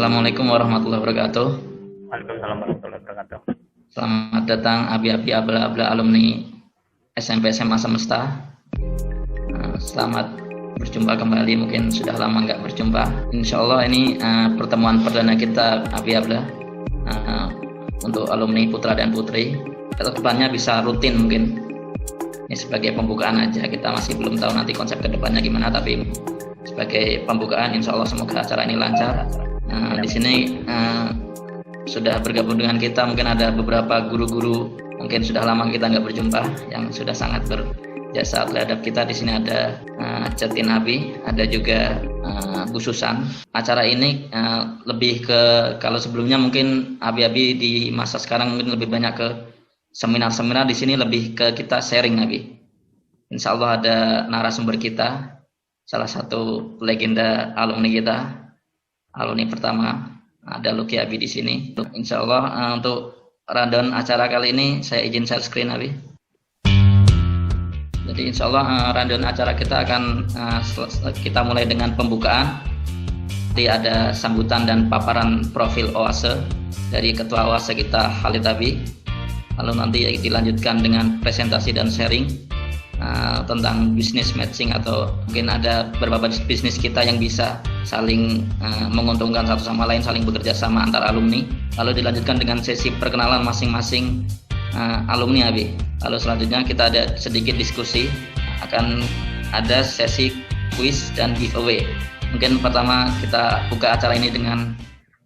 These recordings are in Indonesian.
Assalamualaikum warahmatullahi wabarakatuh. Waalaikumsalam warahmatullahi wabarakatuh. Selamat datang abi-abi abla-abla alumni SMP SMA Semesta. Selamat berjumpa kembali, mungkin sudah lama nggak berjumpa. Insya Allah ini pertemuan perdana kita abi-abla untuk alumni putra dan putri. Kedepannya bisa rutin mungkin. Ini sebagai pembukaan aja, kita masih belum tahu nanti konsep kedepannya gimana, tapi sebagai pembukaan insya Allah semoga acara ini lancar. Di sini sudah bergabung dengan kita mungkin ada beberapa guru-guru mungkin sudah lama kita nggak berjumpa yang sudah sangat berjasa terhadap kita. Di sini ada Cetin Abi, ada juga Bu Susan. Acara ini lebih ke, kalau sebelumnya mungkin abi-abi di masa sekarang mungkin lebih banyak ke seminar-seminar, di sini lebih ke kita sharing Abi. Insya Allah ada narasumber kita, salah satu legenda alumni kita, alumni pertama, ada Luki Abi di sini. Insya Allah untuk rundown acara kali ini saya izin share screen Abi. Jadi insya Allah rundown acara kita akan kita mulai dengan pembukaan. Nanti ada sambutan dan paparan profil OASE dari Ketua OASE kita Khalid Abi. Lalu nanti dilanjutkan dengan presentasi dan sharing tentang business matching, atau mungkin ada beberapa bisnis kita yang bisa saling menguntungkan satu sama lain, saling bekerja sama antar alumni. Lalu dilanjutkan dengan sesi perkenalan masing-masing alumni Abi. Lalu selanjutnya kita ada sedikit diskusi, akan ada sesi quiz dan giveaway. Mungkin pertama kita buka acara ini dengan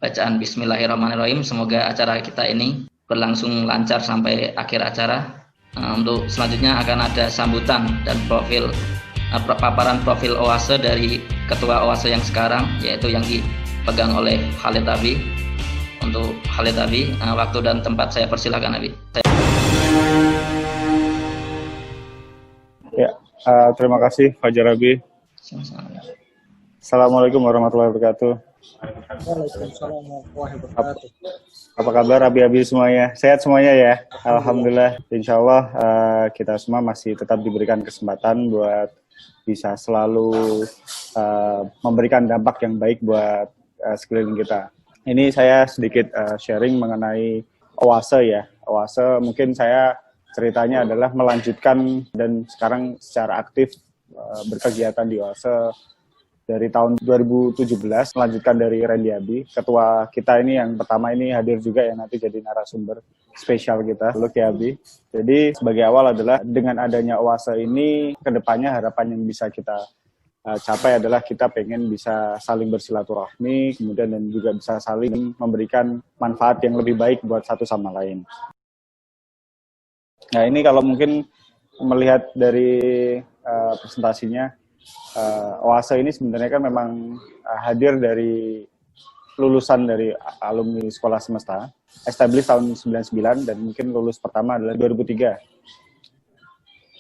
bacaan Bismillahirrahmanirrahim. Semoga acara kita ini berlangsung lancar sampai akhir acara. Untuk selanjutnya akan ada sambutan dan paparan profil OASE dari Ketua OASE yang sekarang, yaitu yang dipegang oleh Khalid Abi. Untuk Khalid Abi, waktu dan tempat saya persilahkan Abi. Ya, terima kasih Fajar Abi. Assalamualaikum warahmatullahi wabarakatuh. Waalaikumsalam warahmatullahi wabarakatuh. Apa kabar abi-abi semuanya? Sehat semuanya ya? Alhamdulillah. Insya Allah kita semua masih tetap diberikan kesempatan buat bisa selalu memberikan dampak yang baik buat sekeliling kita. Ini saya sedikit sharing mengenai OASE ya. OASE mungkin saya ceritanya adalah melanjutkan dan sekarang secara aktif berkegiatan di OASE dari tahun 2017, melanjutkan dari Randy Abi. Ketua kita ini yang pertama ini hadir juga yang nanti jadi narasumber spesial kita, Luki Abi. Jadi sebagai awal adalah dengan adanya OASE ini, kedepannya harapan yang bisa kita capai adalah kita pengen bisa saling bersilaturahmi, kemudian dan juga bisa saling memberikan manfaat yang lebih baik buat satu sama lain. Nah ini kalau mungkin melihat dari presentasinya, OASE ini sebenarnya kan memang hadir dari lulusan dari alumni Sekolah Semesta, established tahun 99 dan mungkin lulus pertama adalah 2003.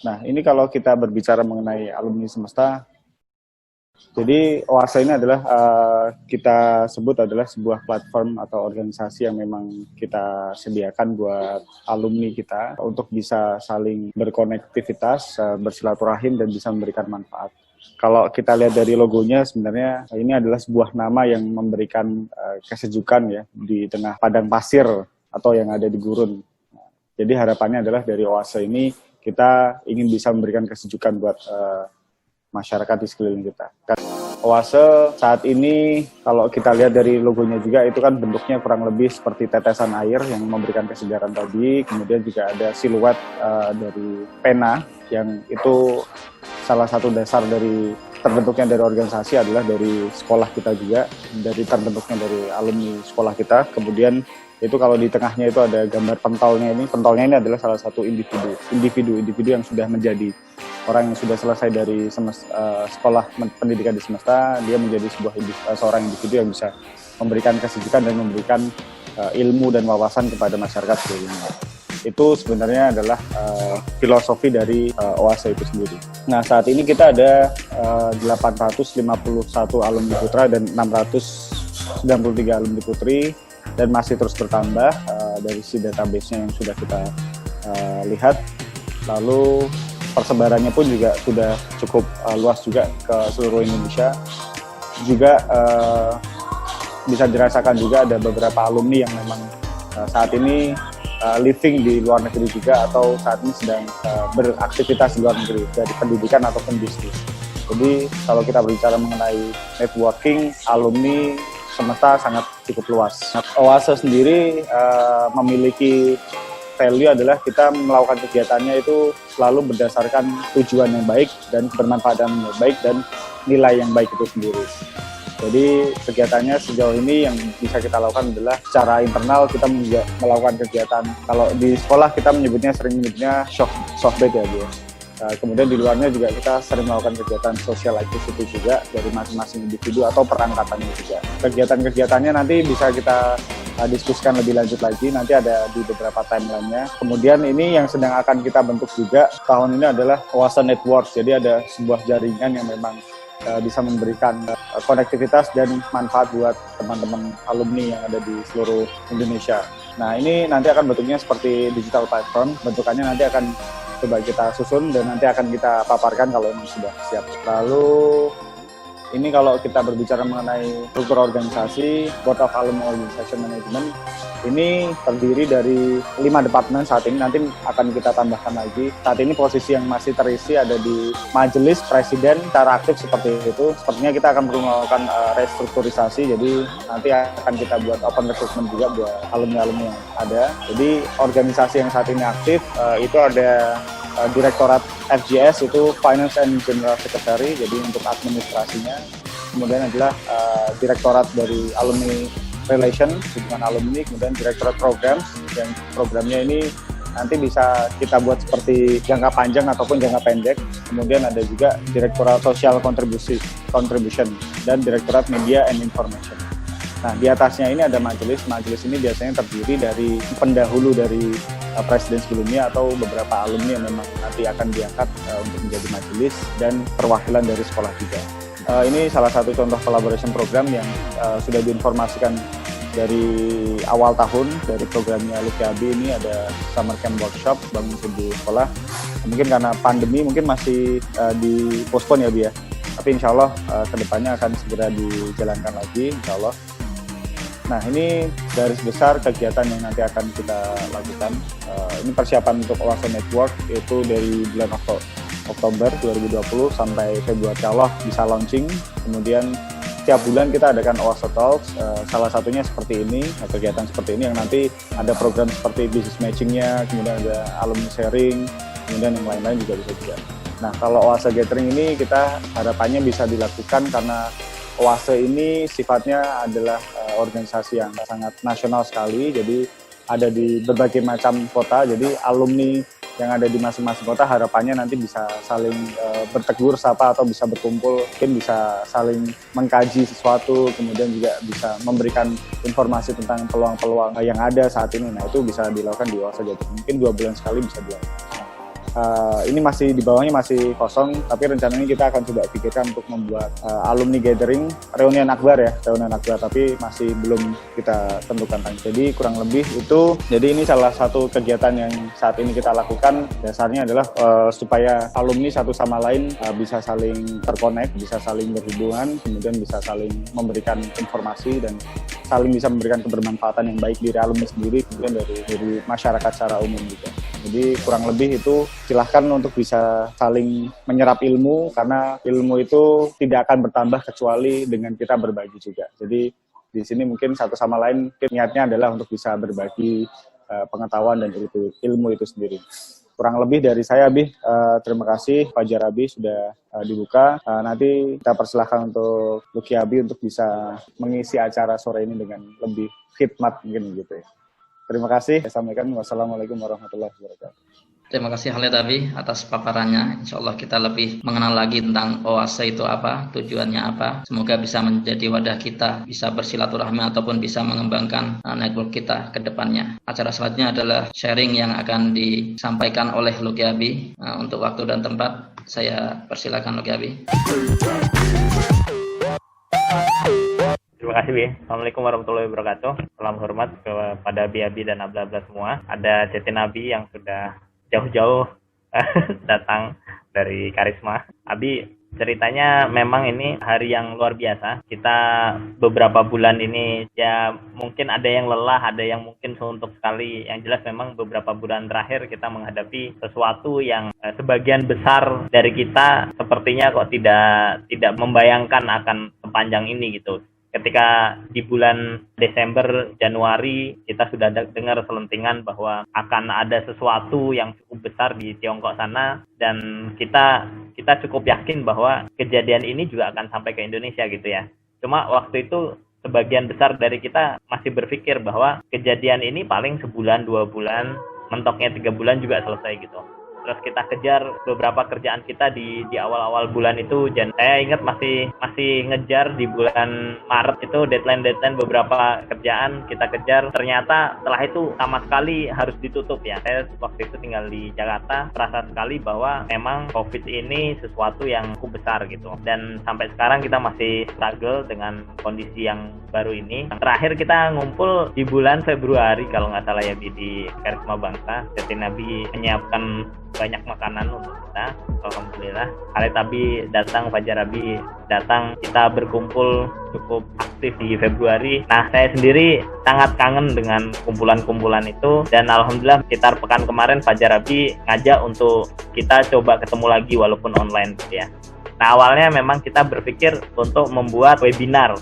Nah, ini kalau kita berbicara mengenai alumni Semesta, jadi OASE ini adalah kita sebut adalah sebuah platform atau organisasi yang memang kita sediakan buat alumni kita untuk bisa saling berkonektivitas, bersilaturahim dan bisa memberikan manfaat. Kalau kita lihat dari logonya, sebenarnya ini adalah sebuah nama yang memberikan kesejukan ya di tengah padang pasir atau yang ada di gurun. Jadi harapannya adalah dari OASE ini kita ingin bisa memberikan kesejukan buat masyarakat di sekeliling kita. OASE saat ini kalau kita lihat dari logonya juga itu kan bentuknya kurang lebih seperti tetesan air yang memberikan kesegaran tadi. Kemudian juga ada siluet dari pena yang itu salah satu dasar dari terbentuknya dari organisasi adalah dari sekolah kita juga, dari terbentuknya dari alumni sekolah kita. Kemudian itu kalau di tengahnya itu ada gambar pentolnya ini. Pentolnya ini adalah salah satu individu yang sudah menjadi orang yang sudah selesai dari sekolah pendidikan di Semesta. Dia menjadi seorang individu yang bisa memberikan kesejukan dan memberikan ilmu dan wawasan kepada masyarakat sekelilingnya. Itu sebenarnya adalah filosofi dari OASE itu sendiri. Nah, saat ini kita ada 851 alumni putra dan 693 alumni putri, dan masih terus bertambah dari si database-nya yang sudah kita lihat. Lalu persebarannya pun juga sudah cukup luas juga ke seluruh Indonesia. Juga bisa dirasakan juga ada beberapa alumni yang memang saat ini living di luar negeri juga atau saat ini sedang beraktivitas di luar negeri dari pendidikan ataupun bisnis. Jadi kalau kita berbicara mengenai networking, alumni semesta sangat cukup luas. Oase sendiri memiliki value adalah kita melakukan kegiatannya itu selalu berdasarkan tujuan yang baik dan bermanfaatan yang baik dan nilai yang baik itu sendiri. Jadi kegiatannya sejauh ini yang bisa kita lakukan adalah secara internal kita juga melakukan kegiatan. Kalau di sekolah kita sering menyebutnya softbed ya Bu. Kemudian di luarnya juga kita sering melakukan kegiatan social activity juga dari masing-masing individu atau perangkatannya juga. Kegiatan-kegiatannya nanti bisa kita diskusikan lebih lanjut lagi, nanti ada di beberapa timeline-nya. Kemudian ini yang sedang akan kita bentuk juga tahun ini adalah Oase Network. Jadi ada sebuah jaringan yang memang bisa memberikan konektivitas dan manfaat buat teman-teman alumni yang ada di seluruh Indonesia. Nah ini nanti akan bentuknya seperti digital platform, bentukannya nanti akan coba kita susun dan nanti akan kita paparkan kalau ini sudah siap. Lalu ini kalau kita berbicara mengenai struktur organisasi, Board of Alumni Organization Management, ini terdiri dari 5 departemen saat ini, nanti akan kita tambahkan lagi. Saat ini posisi yang masih terisi ada di majelis, presiden, secara aktif seperti itu. Sepertinya kita akan perlu melakukan restrukturisasi, jadi nanti akan kita buat open recruitment juga buat alumni-alumni yang ada. Jadi organisasi yang saat ini aktif, itu ada Direktorat FGS itu Finance and General Secretary, jadi untuk administrasinya. Kemudian adalah Direktorat dari Alumni Relation, hubungan alumni, kemudian Direktorat Programs, dan programnya ini nanti bisa kita buat seperti jangka panjang ataupun jangka pendek. Kemudian ada juga Direktorat Social Contribution, dan Direktorat Media and Information. Nah, di atasnya ini ada majelis. Majelis ini biasanya terdiri dari pendahulu dari presiden sebelumnya atau beberapa alumni yang memang nanti akan diangkat untuk menjadi majelis dan perwakilan dari sekolah juga. Ini salah satu contoh collaboration program yang sudah diinformasikan dari awal tahun dari programnya LUKIABI. Ini ada summer camp workshop bangun studi sekolah. Mungkin karena pandemi mungkin masih dipospon ya Bi ya. Tapi insya Allah kedepannya akan segera dijalankan lagi insya Allah. Nah ini garis besar kegiatan yang nanti akan kita lakukan. Ini persiapan untuk Oase Network itu dari bulan Oktober 2020 sampai Februari Allah bisa launching. Kemudian setiap bulan kita adakan Oase Talks, salah satunya seperti ini, kegiatan seperti ini yang nanti ada program seperti business matching-nya, kemudian ada alumni sharing, kemudian yang lain-lain juga bisa juga. Nah kalau Oase Gathering ini kita harapannya bisa dilakukan karena Oase ini sifatnya adalah organisasi yang sangat nasional sekali, jadi ada di berbagai macam kota, jadi alumni yang ada di masing-masing kota harapannya nanti bisa saling bertegur sapa atau bisa berkumpul, mungkin bisa saling mengkaji sesuatu, kemudian juga bisa memberikan informasi tentang peluang-peluang yang ada saat ini. Nah itu bisa dilakukan di Oase Gathering, mungkin 2 bulan sekali bisa dilakukan. Ini masih di bawahnya masih kosong, tapi rencananya kita akan coba pikirkan untuk membuat alumni gathering, reunian akbar ya, tapi masih belum kita tentukan. Jadi kurang lebih itu, jadi ini salah satu kegiatan yang saat ini kita lakukan, dasarnya adalah supaya alumni satu sama lain bisa saling terkonek, bisa saling berhubungan, kemudian bisa saling memberikan informasi dan saling bisa memberikan kebermanfaatan yang baik diri alumni sendiri, kemudian dari masyarakat secara umum juga. Jadi kurang lebih itu silahkan untuk bisa saling menyerap ilmu, karena ilmu itu tidak akan bertambah kecuali dengan kita berbagi juga. Jadi di sini mungkin satu sama lain niatnya adalah untuk bisa berbagi pengetahuan dan ilmu itu sendiri. Kurang lebih dari saya, Abi. Terima kasih Pak Jarabi sudah dibuka. Nanti kita persilahkan untuk LUKIABI untuk bisa mengisi acara sore ini dengan lebih khidmat mungkin gitu ya. Terima kasih. Assalamualaikum warahmatullahi wabarakatuh. Terima kasih Khalid Abi atas paparannya. Insya Allah kita lebih mengenal lagi tentang Oase itu apa, tujuannya apa. Semoga bisa menjadi wadah kita, bisa bersilaturahmi ataupun bisa mengembangkan network kita ke depannya. Acara selanjutnya adalah sharing yang akan disampaikan oleh LUKIABI. Untuk waktu dan tempat, saya persilakan LUKIABI. Terima kasih, Bi. Assalamualaikum warahmatullahi wabarakatuh. Salam hormat kepada Abi dan Abla semua. Ada Ceti Nabi yang sudah jauh-jauh datang dari Karisma. Abi, Ceritanya memang ini hari yang luar biasa. Kita beberapa bulan ini ya mungkin ada yang lelah, ada yang mungkin suntuk sekali. Yang jelas memang beberapa bulan terakhir kita menghadapi sesuatu yang sebagian besar dari kita sepertinya kok tidak membayangkan akan sepanjang ini gitu. Ketika di bulan Desember, Januari, kita sudah dengar selentingan bahwa akan ada sesuatu yang cukup besar di Tiongkok sana, dan kita cukup yakin bahwa kejadian ini juga akan sampai ke Indonesia gitu ya. Cuma waktu itu sebagian besar dari kita masih berpikir bahwa kejadian ini paling sebulan, 2 bulan, mentoknya 3 bulan juga selesai gitu. Terus kita kejar beberapa kerjaan kita di awal-awal bulan itu, dan saya ingat masih ngejar di bulan Maret itu deadline beberapa kerjaan kita kejar. Ternyata setelah itu sama sekali harus ditutup ya. Saya waktu itu tinggal di Jakarta, terasa sekali bahwa memang COVID ini sesuatu yang cukup besar gitu. Dan sampai sekarang kita masih struggle dengan kondisi yang baru ini. Terakhir kita ngumpul di bulan Februari kalau nggak salah ya, di Karisma Bangsa. Jadi Nabi menyiapkan banyak makanan untuk kita, alhamdulillah. Khalid Abi datang, Fajar Abi datang, kita berkumpul cukup aktif di Februari. Nah, saya sendiri sangat kangen dengan kumpulan-kumpulan itu, dan alhamdulillah sekitar pekan kemarin Fajar Abi ngajak untuk kita coba ketemu lagi walaupun online gitu ya. Nah, awalnya memang kita berpikir untuk membuat webinar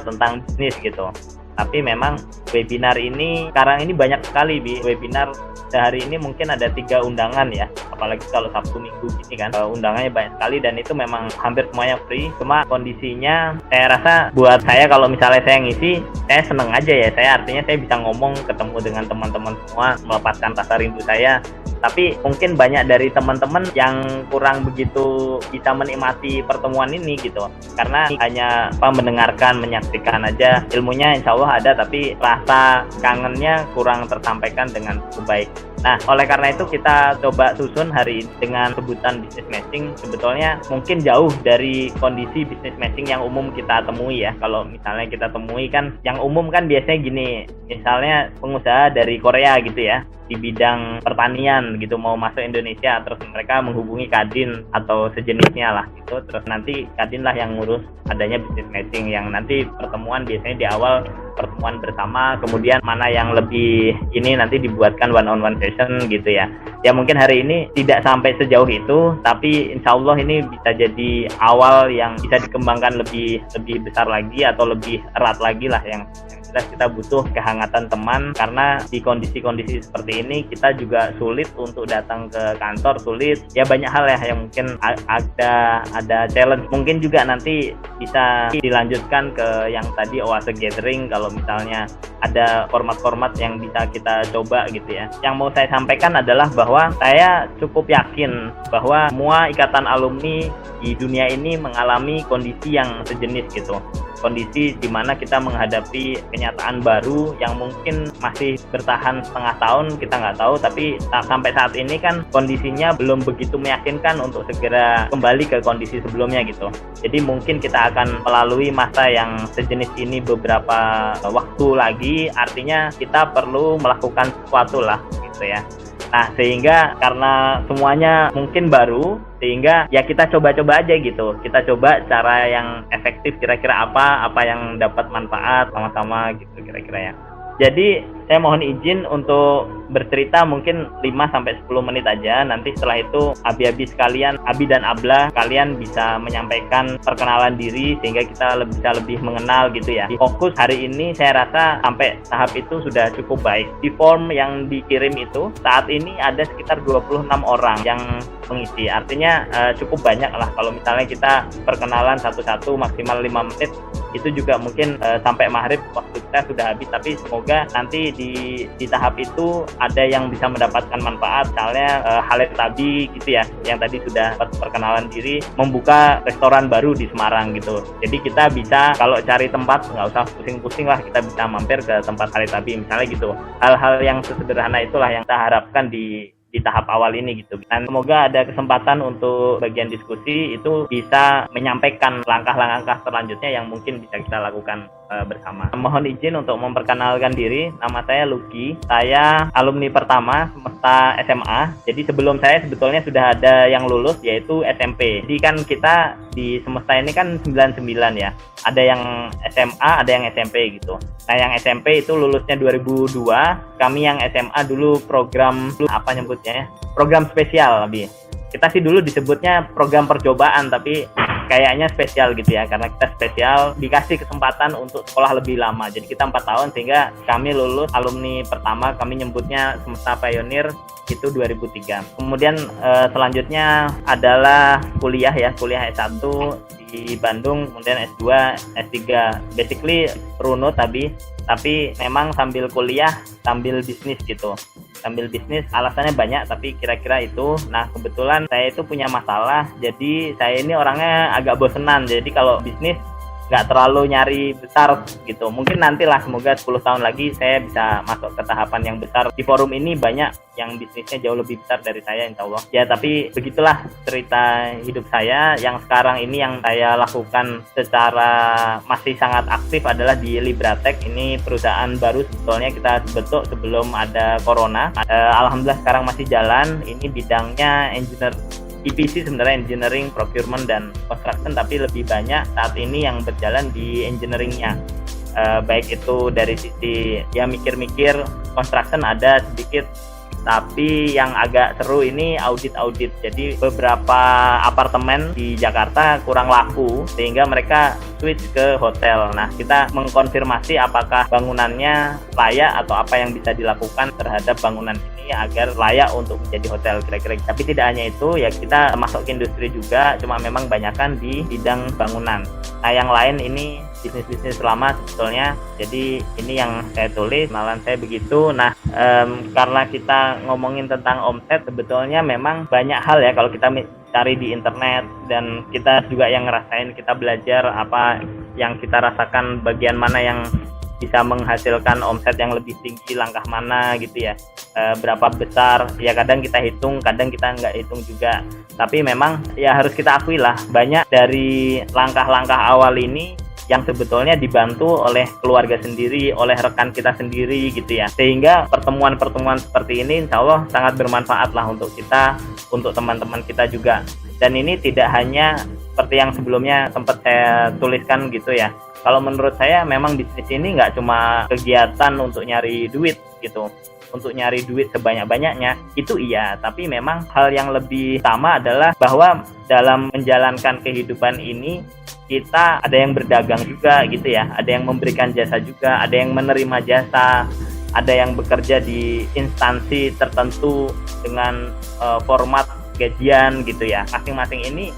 tentang bisnis gitu. Tapi memang webinar ini sekarang ini banyak sekali webinar. Sehari ini mungkin ada 3 undangan ya, apalagi kalau Sabtu Minggu gini kan, undangannya banyak sekali, dan itu memang hampir semuanya free. Cuma kondisinya saya rasa buat saya, kalau misalnya saya ngisi, saya seneng aja ya. Artinya saya bisa ngomong, ketemu dengan teman-teman semua, melepaskan rasa rindu saya. Tapi mungkin banyak dari teman-teman yang kurang begitu bisa menikmati pertemuan ini gitu, karena hanya mendengarkan, menyaksikan aja. Ilmunya insya Allah ada, tapi rasa kangennya kurang tersampaikan dengan cukup baik. Nah, oleh karena itu kita coba susun hari ini dengan sebutan business matching. Sebetulnya mungkin jauh dari kondisi business matching yang umum kita temui ya. Kalau misalnya kita temui kan, yang umum kan biasanya gini, misalnya pengusaha dari Korea gitu ya, di bidang pertanian gitu, mau masuk Indonesia, terus mereka menghubungi Kadin atau sejenisnya lah gitu, terus nanti Kadin lah yang ngurus adanya business matching, yang nanti pertemuan biasanya di awal pertemuan bersama, kemudian mana yang lebih ini nanti dibuatkan one-on-one session gitu ya. Ya mungkin hari ini tidak sampai sejauh itu, tapi insya Allah ini bisa jadi awal yang bisa dikembangkan lebih besar lagi atau lebih erat lagi lah. Yang jelas kita butuh kehangatan teman, karena di kondisi-kondisi seperti ini kita juga sulit untuk datang ke kantor, sulit ya, banyak hal ya yang mungkin ada challenge. Mungkin juga nanti bisa dilanjutkan ke yang tadi Oase Gathering, kalau misalnya ada format-format yang bisa kita coba gitu ya. Yang mau saya sampaikan adalah bahwa saya cukup yakin bahwa semua ikatan alumni di dunia ini mengalami kondisi yang sejenis gitu. Kondisi di mana kita menghadapi kenyataan baru yang mungkin masih bertahan setengah tahun, kita nggak tahu, tapi sampai saat ini kan kondisinya belum begitu meyakinkan untuk segera kembali ke kondisi sebelumnya gitu. Jadi mungkin kita akan melalui masa yang sejenis ini beberapa waktu lagi, artinya kita perlu melakukan sesuatu lah gitu ya. Nah, sehingga karena semuanya mungkin baru, sehingga ya kita coba-coba aja gitu. Kita coba cara yang efektif, kira-kira apa yang dapat manfaat sama-sama gitu kira-kira ya. Jadi saya mohon izin untuk bercerita mungkin 5-10 menit aja. Nanti setelah itu abi-abi sekalian, Abi dan Abla, kalian bisa menyampaikan perkenalan diri sehingga kita bisa lebih mengenal gitu ya. Di fokus hari ini saya rasa sampai tahap itu sudah cukup baik. Di form yang dikirim itu saat ini ada sekitar 26 orang yang mengisi. Artinya cukup banyak lah kalau misalnya kita perkenalan satu-satu maksimal 5 menit. Itu juga mungkin sampai maghrib waktu kita sudah habis, tapi semoga nanti di tahap itu ada yang bisa mendapatkan manfaat. Misalnya Khalid Abi gitu ya, yang tadi sudah perkenalan diri, membuka restoran baru di Semarang gitu. Jadi kita bisa kalau cari tempat nggak usah pusing-pusing lah, kita bisa mampir ke tempat Khalid Abi misalnya gitu. Hal-hal yang sesederhana itulah yang kita harapkan di di tahap awal ini gitu. Dan semoga ada kesempatan untuk bagian diskusi itu bisa menyampaikan langkah-langkah selanjutnya yang mungkin bisa kita lakukan bersama. Mohon izin untuk memperkenalkan diri, nama saya Lucky. Saya alumni pertama semesta SMA. Jadi sebelum saya sebetulnya sudah ada yang lulus yaitu SMP. Jadi kan kita di semesta ini kan 99 ya. Ada yang SMA, ada yang SMP gitu. Nah, yang SMP itu lulusnya 2002. Kami yang SMA dulu program apa nyebutnya ya? Program spesial lebih. Kita sih dulu disebutnya program percobaan, tapi kayaknya spesial gitu ya, karena kita spesial dikasih kesempatan untuk sekolah lebih lama. Jadi kita 4 tahun sehingga kami lulus alumni pertama, kami nyebutnya Semesta Pioneer itu 2003. Kemudian selanjutnya adalah kuliah S1 di Bandung, kemudian S2, S3. Basically runut tapi memang sambil kuliah, sambil bisnis gitu. Sambil bisnis alasannya banyak, tapi kira-kira itu. Nah, kebetulan saya itu punya masalah, jadi saya ini orangnya agak bosenan. Jadi kalau bisnis nggak terlalu nyari besar gitu. Mungkin nantilah, semoga 10 tahun lagi saya bisa masuk ke tahapan yang besar. Di forum ini banyak yang bisnisnya jauh lebih besar dari saya, insya Allah. Ya, tapi begitulah cerita hidup saya. Yang sekarang ini yang saya lakukan secara masih sangat aktif adalah di Libratech. Ini perusahaan baru sebetulnya kita bentuk sebelum ada corona. Alhamdulillah sekarang masih jalan. Ini bidangnya engineer EPC, sebenarnya engineering, procurement, dan construction, tapi lebih banyak saat ini yang berjalan di engineeringnya. Baik itu dari sisi ya mikir-mikir, construction ada sedikit, tapi yang agak seru ini audit. Jadi beberapa apartemen di Jakarta kurang laku sehingga mereka switch ke hotel. Nah, kita mengkonfirmasi apakah bangunannya layak atau apa yang bisa dilakukan terhadap bangunan ini agar layak untuk menjadi hotel kira-kira. Tapi tidak hanya itu, ya kita masuk ke industri juga, cuma memang banyakkan di bidang bangunan. Nah, yang lain ini bisnis-bisnis lama sebetulnya. Jadi ini yang saya tulis, malah saya begitu. Nah, karena kita ngomongin tentang omset, sebetulnya memang banyak hal ya kalau kita cari di internet, dan kita juga yang ngerasain, kita belajar apa yang kita rasakan, bagian mana yang bisa menghasilkan omset yang lebih tinggi, langkah mana gitu ya, berapa besar ya, kadang kita hitung, kadang kita nggak hitung juga. Tapi memang ya harus kita akui lah, banyak dari langkah-langkah awal ini yang sebetulnya dibantu oleh keluarga sendiri, oleh rekan kita sendiri gitu ya. Sehingga pertemuan-pertemuan seperti ini insya Allah sangat bermanfaat lah untuk kita, untuk teman-teman kita juga. Dan ini tidak hanya seperti yang sebelumnya sempat saya tuliskan gitu ya. Kalau menurut saya memang bisnis ini nggak cuma kegiatan untuk nyari duit gitu, untuk nyari duit sebanyak-banyaknya, itu iya. Tapi memang hal yang lebih utama adalah bahwa dalam menjalankan kehidupan ini, kita ada yang berdagang juga gitu ya, ada yang memberikan jasa juga, ada yang menerima jasa, ada yang bekerja di instansi tertentu dengan format gajian gitu ya. Masing-masing ini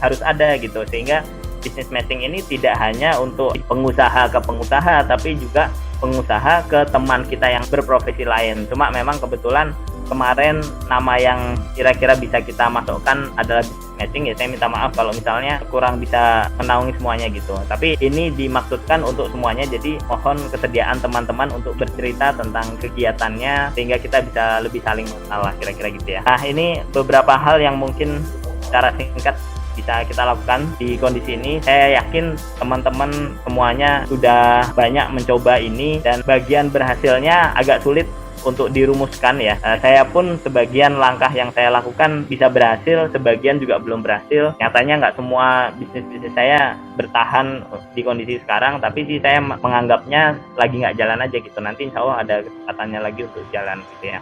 harus ada gitu, sehingga business matching ini tidak hanya untuk pengusaha ke pengusaha, tapi juga pengusaha ke teman kita yang berprofesi lain. Cuma memang kebetulan kemarin nama yang kira-kira bisa kita masukkan adalah business matching, ya saya minta maaf kalau misalnya kurang bisa menaungi semuanya gitu. Tapi ini dimaksudkan untuk semuanya, jadi mohon kesediaan teman-teman untuk bercerita tentang kegiatannya sehingga kita bisa lebih saling mengenal lah, kira-kira gitu ya. Nah, ini beberapa hal yang mungkin secara singkat bisa kita lakukan di kondisi ini. Saya yakin teman-teman semuanya sudah banyak mencoba ini, dan bagian berhasilnya agak sulit untuk dirumuskan ya. Saya pun sebagian langkah yang saya lakukan bisa berhasil, sebagian juga belum berhasil. Nyatanya nggak semua bisnis saya bertahan di kondisi sekarang, tapi sih saya menganggapnya lagi nggak jalan aja gitu. Nanti insya Allah ada kesempatannya lagi untuk jalan gitu ya.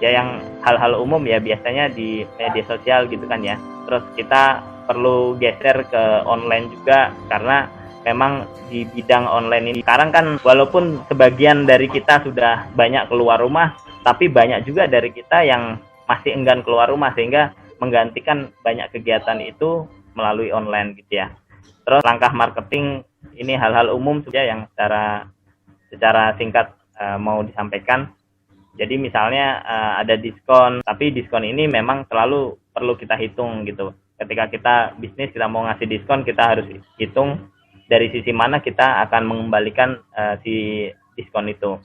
Ya yang hal-hal umum ya biasanya di media sosial gitu kan ya. Terus kita perlu geser ke online juga, karena memang di bidang online ini sekarang kan walaupun sebagian dari kita sudah banyak keluar rumah, tapi banyak juga dari kita yang masih enggan keluar rumah, sehingga menggantikan banyak kegiatan itu melalui online gitu ya. Terus langkah marketing ini hal-hal umum saja yang secara singkat mau disampaikan. Jadi misalnya ada diskon, tapi diskon ini memang selalu perlu kita hitung gitu. Ketika kita bisnis, kita mau ngasih diskon, kita harus hitung dari sisi mana kita akan mengembalikan si diskon itu.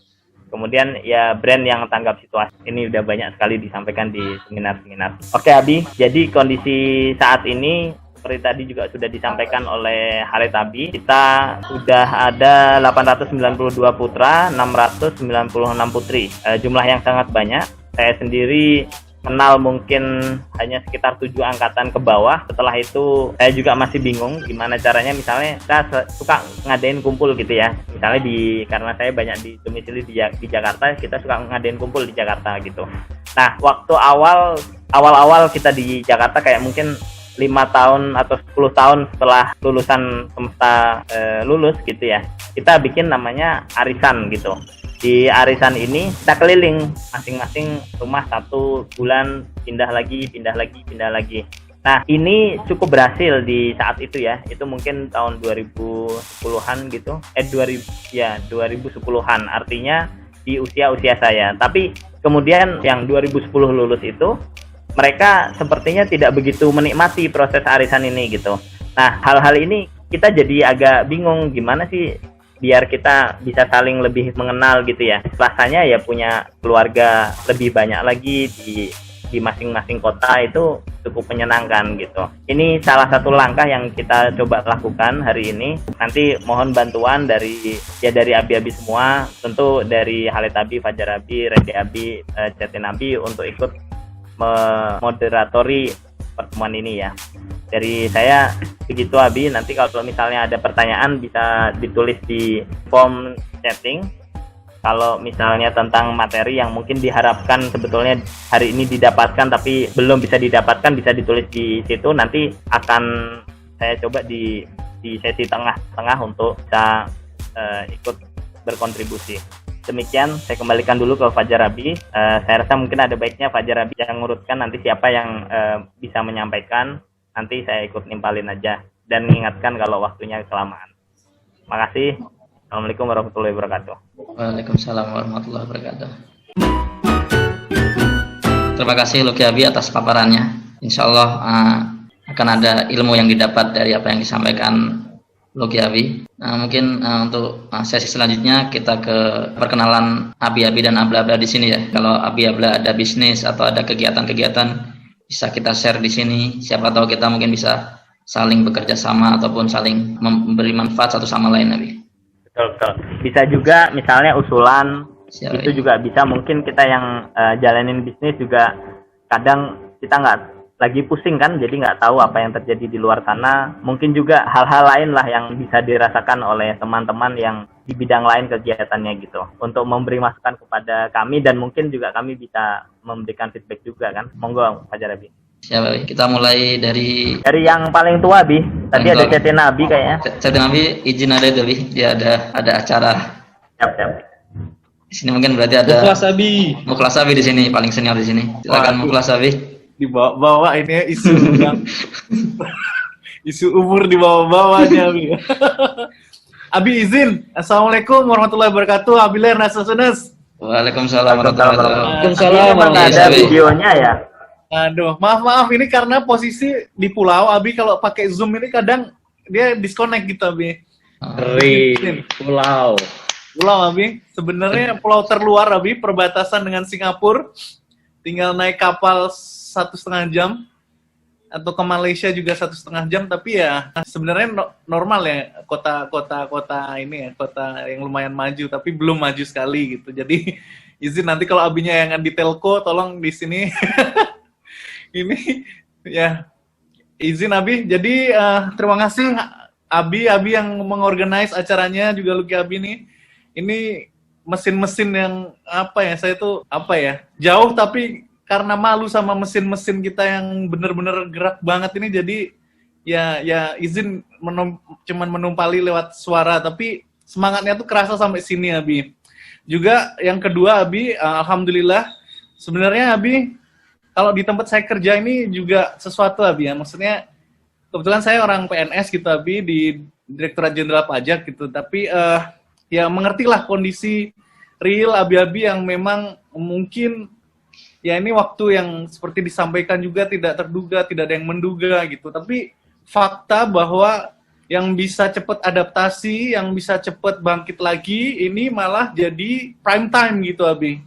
Kemudian ya brand yang tanggap situasi ini udah banyak sekali disampaikan di seminar-seminar. Oke Abi, jadi kondisi saat ini seperti tadi juga sudah disampaikan oleh Khalid Abi, kita sudah ada 892 putra, 696 putri. Jumlah yang sangat banyak. Saya sendiri kenal mungkin hanya sekitar 7 angkatan ke bawah. Setelah itu saya juga masih bingung gimana caranya, misalnya kita suka ngadain kumpul gitu ya. Misalnya karena saya banyak di domisili di Jakarta, kita suka ngadain kumpul di Jakarta gitu. Nah, waktu awal kita di Jakarta kayak mungkin 5 tahun atau 10 tahun setelah lulusan semesta lulus gitu ya, kita bikin namanya arisan gitu. Di arisan ini kita keliling masing-masing rumah 1 bulan, pindah lagi. Nah, ini cukup berhasil di saat itu ya. Itu mungkin tahun 2010-an gitu. 2010-an. Artinya di usia saya. Tapi kemudian yang 2010 lulus itu mereka sepertinya tidak begitu menikmati proses arisan ini gitu. Nah, hal-hal ini kita jadi agak bingung gimana sih biar kita bisa saling lebih mengenal gitu ya. Rasanya ya punya keluarga lebih banyak lagi di masing-masing kota itu cukup menyenangkan gitu. Ini salah satu langkah yang kita coba lakukan hari ini. Nanti mohon bantuan dari Abi-Abi semua, tentu dari Khalid Abi, Fajar Abi, Randy Abi, Cetin Abi untuk ikut memoderatori pertemuan ini ya. Dari saya begitu Abi, nanti kalau misalnya ada pertanyaan bisa ditulis di form chatting. Kalau misalnya tentang materi yang mungkin diharapkan sebetulnya hari ini didapatkan tapi belum bisa didapatkan, bisa ditulis di situ. Nanti akan saya coba di sesi tengah-tengah untuk bisa ikut berkontribusi. Demikian, saya kembalikan dulu ke Fajar Abi. Saya rasa mungkin ada baiknya Fajar Abi yang ngurutkan nanti siapa yang bisa menyampaikan. Nanti saya ikut nimpalin aja dan mengingatkan kalau waktunya kelamaan. Makasih. Assalamualaikum warahmatullahi wabarakatuh. Waalaikumsalam warahmatullahi wabarakatuh. Terima kasih Luki Abi atas paparannya. Insya Allah akan ada ilmu yang didapat dari apa yang disampaikan Luki Abi. Mungkin untuk sesi selanjutnya kita ke perkenalan Abi-Abi dan Abla-Abla di sini ya. Kalau Abi-Abla ada bisnis atau ada kegiatan-kegiatan bisa kita share di sini. Siapa tahu kita mungkin bisa saling bekerja sama ataupun saling memberi manfaat satu sama lain, Abi. Betul. Bisa juga misalnya usulan. Siap, itu juga bisa, mungkin kita yang jalanin bisnis juga kadang kita nggak lagi pusing kan, jadi nggak tahu apa yang terjadi di luar sana. Mungkin juga hal-hal lain lah yang bisa dirasakan oleh teman-teman yang di bidang lain kegiatannya gitu, untuk memberi masukan kepada kami dan mungkin juga kami bisa memberikan feedback juga kan. Monggo Pak Jarabi. Siap, Abi. Kita mulai dari yang paling tua Bi. Tadi ada Cetin Nabi kayaknya. Cetin Nabi izin ada itu Bi. Dia ada acara. Siap. Di sini mungkin berarti ada Mukhlas Abi. Mukhlas Abi di sini, paling senior di sini. Silakan Mukhlas Abi. Dibawa ini ya, isu yang isu umur dibawa-bawanya Abi. Abi izin. Assalamualaikum warahmatullahi wabarakatuh. Abi Ler Nasasunes. Waalaikumsalam warahmatullahi wabarakatuh. Waalaikumsalam. Ada videonya ya. Aduh, maaf ini karena posisi di pulau Abi, kalau pakai Zoom ini kadang dia disconnect gitu Abi. Pulau Abi, sebenarnya pulau terluar Abi, perbatasan dengan Singapura. Tinggal naik kapal 1,5 jam atau ke Malaysia juga 1,5 jam, tapi ya sebenarnya normal ya kota ini ya, kota yang lumayan maju tapi belum maju sekali gitu. Jadi izin nanti kalau Abinya yang di telco tolong di sini. Ini ya izin Abi. Jadi terima kasih Abi yang mengorganize acaranya, juga Luki Abi nih. Ini mesin-mesin yang saya tuh jauh, tapi karena malu sama mesin-mesin kita yang bener-bener gerak banget ini, jadi ya izin cuman menumpali lewat suara, tapi semangatnya tuh kerasa sampai sini Abi. Juga yang kedua Abi, alhamdulillah sebenarnya Abi kalau di tempat saya kerja ini juga sesuatu Abi ya, maksudnya kebetulan saya orang PNS gitu Abi, di Direktorat Jenderal Pajak gitu, tapi ya mengertilah kondisi real Abi-Abi yang memang mungkin ya ini waktu yang seperti disampaikan juga tidak terduga, tidak ada yang menduga gitu, tapi fakta bahwa yang bisa cepat adaptasi, yang bisa cepat bangkit lagi, ini malah jadi prime time gitu, Abi.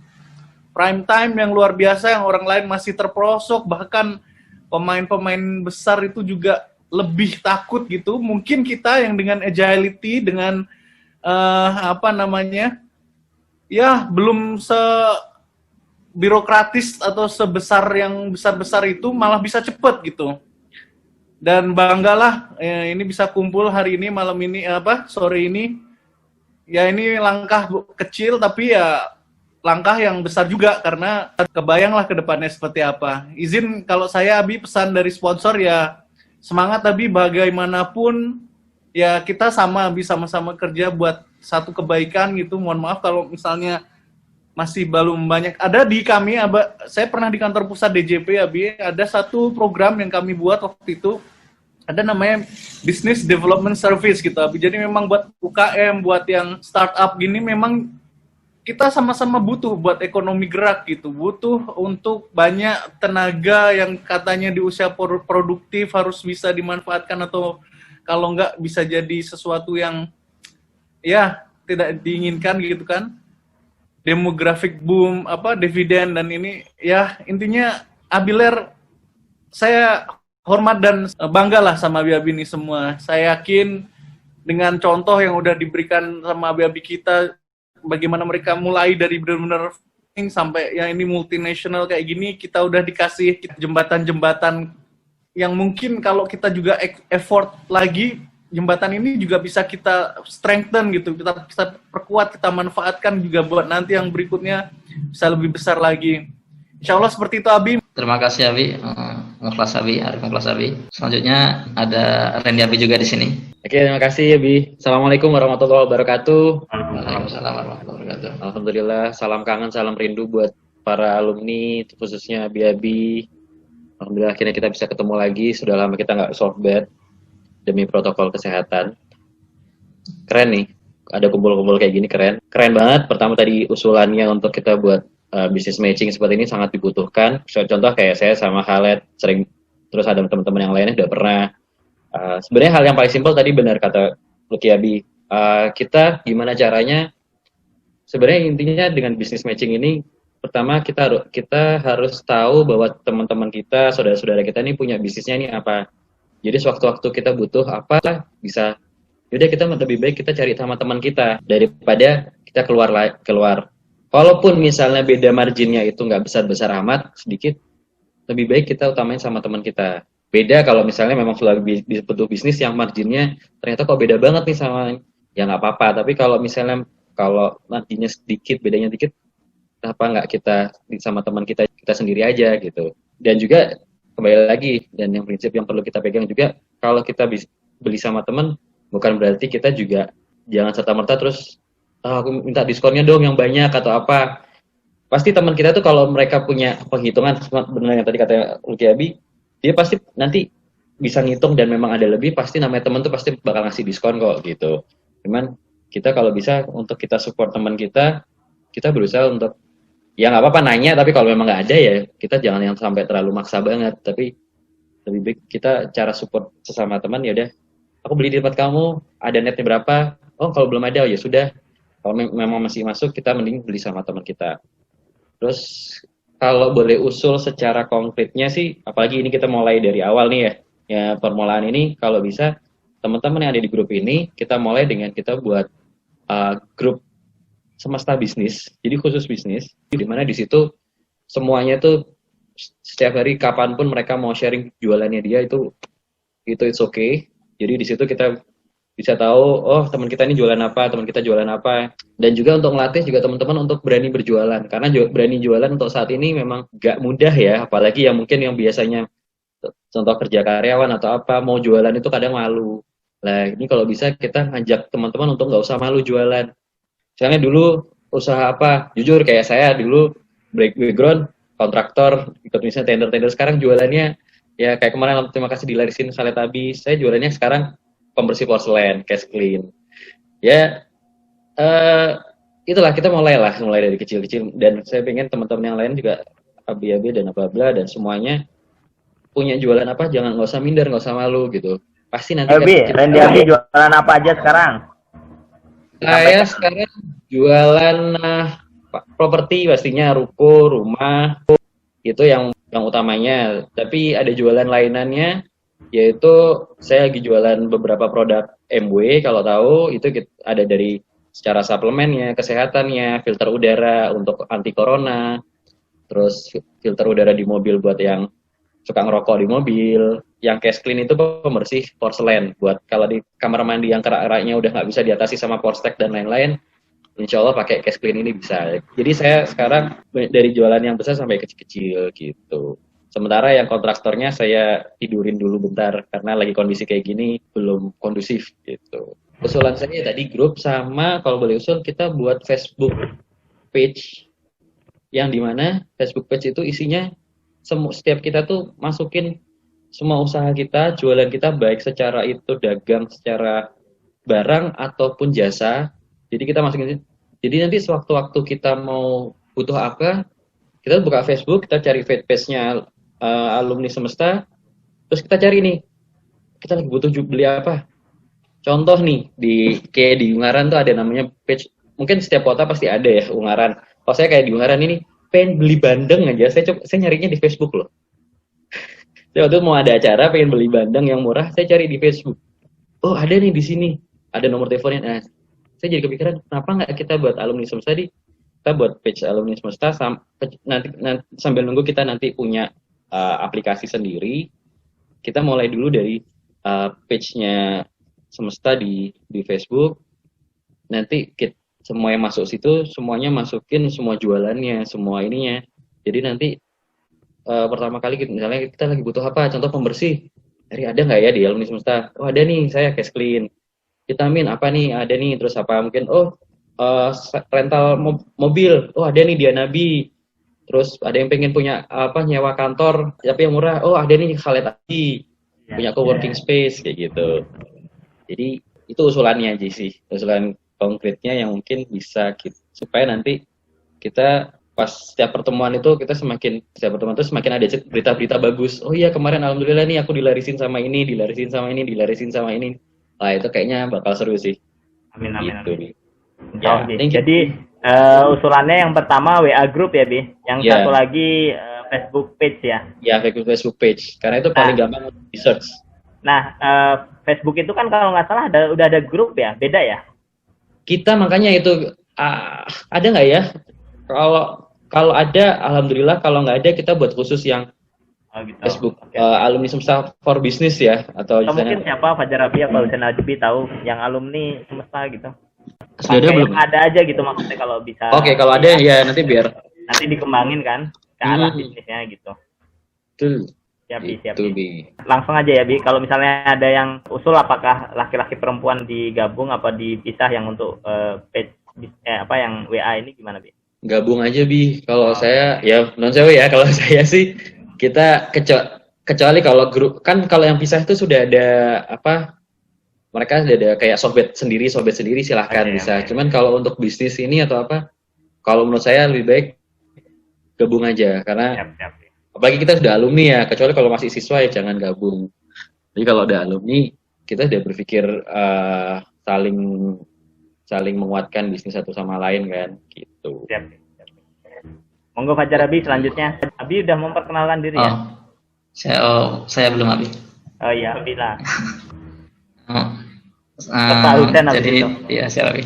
Prime time yang luar biasa, yang orang lain masih terperosok, bahkan pemain-pemain besar itu juga lebih takut gitu. Mungkin kita yang dengan agility, dengan ya belum birokratis atau sebesar yang besar-besar itu malah bisa cepet gitu. Dan banggalah ini bisa kumpul hari ini, malam ini, sore ini. Ya ini langkah kecil tapi ya langkah yang besar juga, karena kebayanglah ke depannya seperti apa. Izin kalau saya, Abi, pesan dari sponsor ya, semangat Abi, bagaimanapun ya kita sama-sama kerja buat satu kebaikan gitu. Mohon maaf kalau misalnya masih belum banyak. Ada di kami, saya pernah di kantor pusat DJP, Abi, ada satu program yang kami buat waktu itu, ada namanya Business Development Service gitu, Abi. Jadi memang buat UKM, buat yang startup gini, memang kita sama-sama butuh buat ekonomi gerak gitu, butuh untuk banyak tenaga yang katanya di usia produktif harus bisa dimanfaatkan, atau kalau enggak bisa jadi sesuatu yang ya tidak diinginkan gitu kan. Demographic boom, dividen, dan ini ya intinya Abiler, saya hormat dan bangga lah sama abi-abi ini semua. Saya yakin dengan contoh yang udah diberikan sama abi-abi kita, bagaimana mereka mulai dari benar-benar sampai yang ini multinasional kayak gini, kita udah dikasih jembatan-jembatan yang mungkin kalau kita juga effort lagi, jembatan ini juga bisa kita strengthen gitu, kita bisa perkuat, kita manfaatkan juga buat nanti yang berikutnya bisa lebih besar lagi. Insya Allah seperti itu, Abi. Terima kasih, Abi. Mukhlas Abi, Arif Mukhlas Abi. Selanjutnya ada Randy Abi juga di sini. Oke, terima kasih Abi. Assalamualaikum warahmatullahi wabarakatuh. Waalaikumsalam warahmatullahi wabarakatuh. Alhamdulillah, salam kangen, salam rindu buat para alumni, khususnya Abi-Abi. Alhamdulillah akhirnya kita bisa ketemu lagi. Sudah lama kita nggak softbed demi protokol kesehatan. Keren nih, ada kumpul-kumpul kayak gini, keren. Keren banget. Pertama tadi usulannya untuk kita buat business matching seperti ini sangat dibutuhkan. Contoh kayak saya sama Khaled sering, terus ada teman-teman yang lainnya udah pernah. Sebenarnya hal yang paling simpel tadi benar kata Lucky Abi. Kita gimana caranya? Sebenarnya intinya dengan business matching ini, pertama kita harus tahu bahwa teman-teman kita, saudara-saudara kita ini punya bisnisnya ini apa. Jadi sewaktu-waktu kita butuh apa, bisa, yaudah kita lebih baik kita cari sama teman kita daripada kita keluar. Walaupun misalnya beda marginnya itu nggak besar-besar amat, sedikit, lebih baik kita utamain sama teman kita. Beda kalau misalnya memang sudah butuh bisnis yang marginnya ternyata kok beda banget nih sama, ya nggak apa-apa. Tapi kalau misalnya kalau marginnya sedikit, bedanya dikit, kenapa nggak kita sama teman kita sendiri aja gitu. Dan juga kembali lagi, dan yang prinsip yang perlu kita pegang juga, kalau kita beli sama teman, bukan berarti kita juga jangan serta-merta terus aku minta diskonnya dong yang banyak atau apa. Pasti teman kita tuh kalau mereka punya penghitungan, benar yang tadi kata Lucky Abi, dia pasti nanti bisa ngitung dan memang ada lebih, pasti namanya teman tuh pasti bakal ngasih diskon kok gitu. Cuman kita kalau bisa untuk kita support teman kita berusaha untuk ya nggak apa-apa nanya, tapi kalau memang nggak ada ya kita jangan yang sampai terlalu maksa banget. Tapi lebih baik kita cara support sesama teman, ya udah aku beli di tempat kamu, ada netnya berapa? Oh kalau belum ada, ya sudah. Kalau memang masih masuk, kita mending beli sama teman kita. Terus kalau boleh usul secara konkretnya sih, apalagi ini kita mulai dari awal nih ya permulaan ini, kalau bisa teman-teman yang ada di grup ini kita mulai dengan kita buat grup semesta bisnis, jadi khusus bisnis, di mana di situ semuanya tuh setiap hari kapanpun mereka mau sharing jualannya dia itu it's okay. Jadi di situ kita bisa tahu, oh teman kita ini jualan apa, teman kita jualan apa, dan juga untuk ngelatih juga teman-teman untuk berani berjualan, karena berani jualan untuk saat ini memang gak mudah ya, apalagi yang mungkin yang biasanya contoh kerja karyawan atau apa, mau jualan itu kadang malu. Nah ini kalau bisa kita ngajak teman-teman untuk nggak usah malu jualan. Misalnya dulu usaha apa, jujur kayak saya dulu background kontraktor, ikut misalnya tender, sekarang jualannya ya kayak kemarin terima kasih dilarisin Khaled Abi, saya jualannya sekarang pembersih porselen, cash clean. Ya, itulah kita mulai dari kecil-kecil, dan saya pengen teman-teman yang lain juga abi-abi dan bla-bla dan semuanya punya jualan apa, nggak usah minder, nggak usah malu gitu. pasti nanti Abi, Randy Abi jualan apa aja sekarang? saya sekarang jualan properti pastinya, ruko, rumah, itu yang utamanya. Tapi ada jualan lainannya, yaitu saya lagi jualan beberapa produk MW, kalau tahu itu ada dari secara suplemennya, kesehatannya, filter udara untuk anti corona, terus filter udara di mobil buat yang suka ngerokok di mobil, yang Cash Clean itu pembersih porselen buat kalau di kamar mandi yang kerak-keraknya udah nggak bisa diatasi sama Porstek dan lain-lain, insya Allah pakai Cash Clean ini bisa. Jadi saya sekarang dari jualan yang besar sampai kecil-kecil gitu. Sementara yang kontraktornya saya tidurin dulu bentar karena lagi kondisi kayak gini belum kondusif gitu. Usulan saya tadi grup, sama kalau boleh usul kita buat Facebook page, yang dimana Facebook page itu isinya setiap kita tuh masukin semua usaha kita, jualan kita, baik secara itu dagang secara barang ataupun jasa. Jadi kita masukin. Jadi nanti sewaktu-waktu kita mau butuh apa, kita buka Facebook, kita cari page-nya alumni semesta, terus kita cari nih, kita lagi butuh beli apa. Contoh nih, kayak di Ungaran tuh ada namanya page, mungkin setiap kota pasti ada ya Ungaran. Kalau saya kayak di Ungaran ini, pengen beli bandeng aja, saya nyarinya di Facebook loh. Saya waktu mau ada acara, pengen beli bandeng yang murah, saya cari di Facebook. Oh ada nih di sini, ada nomor teleponnya. Nah, saya jadi kepikiran, kenapa nggak kita buat alumni semesta kita buat page alumni semesta, nanti sambil nunggu kita nanti punya aplikasi sendiri, kita mulai dulu dari page-nya semesta di Facebook. Nanti semua yang masuk situ, semuanya masukin semua jualannya, semua ininya. Jadi nanti pertama kali misalnya kita lagi butuh apa, contoh pembersih, ada nggak ya di alumni semesta? Oh ada nih, saya Cash Clean. Vitamin apa nih, ada nih. Terus apa mungkin rental mobil, oh ada nih Dia Nabi. Terus ada yang pengen punya nyewa kantor tapi yang murah, oh ada nih Khaled Adi, punya co-working space kayak gitu. Jadi itu usulannya aja sih, usulan konkretnya yang mungkin bisa supaya nanti kita pas setiap pertemuan itu setiap pertemuan itu semakin ada berita-berita bagus. Oh iya kemarin alhamdulillah nih aku dilarisin sama ini. Nah itu kayaknya bakal seru sih. Amin. Gitu. Ya, jadi usulannya yang pertama WA group ya, Bi. Yang satu lagi Facebook page ya. Ya, Facebook page. Karena itu paling gampang di search. Nah, Facebook itu kan kalau nggak salah udah ada grup ya, beda ya? Kita makanya itu ada nggak ya? Kalau ada, alhamdulillah. Kalau nggak ada, kita buat khusus yang gitu. Facebook alumni semesta for business ya, atau mungkin siapa Fajar Rabi atau Hussein Najbi tahu yang alumni semesta gitu. Sudah ada belum? Ada aja gitu maksudnya kalau bisa. Oke, kalau ada ya nanti biar dikembangin kan ke arah bisnisnya gitu. Betul. Siap. Langsung aja ya, Bi. Kalau misalnya ada yang usul apakah laki-laki perempuan digabung apa dipisah yang untuk page yang WA ini gimana, Bi? Gabung aja, Bi. Kalau saya ya non cewek ya, kalau saya sih kita kecuali kalau grup kan, kalau yang pisah itu sudah ada mereka sudah ada kayak sobat sendiri silahkan bisa. Cuman kalau untuk bisnis ini atau kalau menurut saya lebih baik gabung aja, karena apalagi kita sudah alumni ya, kecuali kalau masih siswa ya jangan gabung. Jadi kalau udah alumni kita sudah berpikir saling menguatkan bisnis satu sama lain kan gitu. Siap. Monggo Fajar Abi selanjutnya. Abi udah memperkenalkan diri ya? Saya belum, Abi. Oh iya, Abi lah. Jadi ya siap, Abi.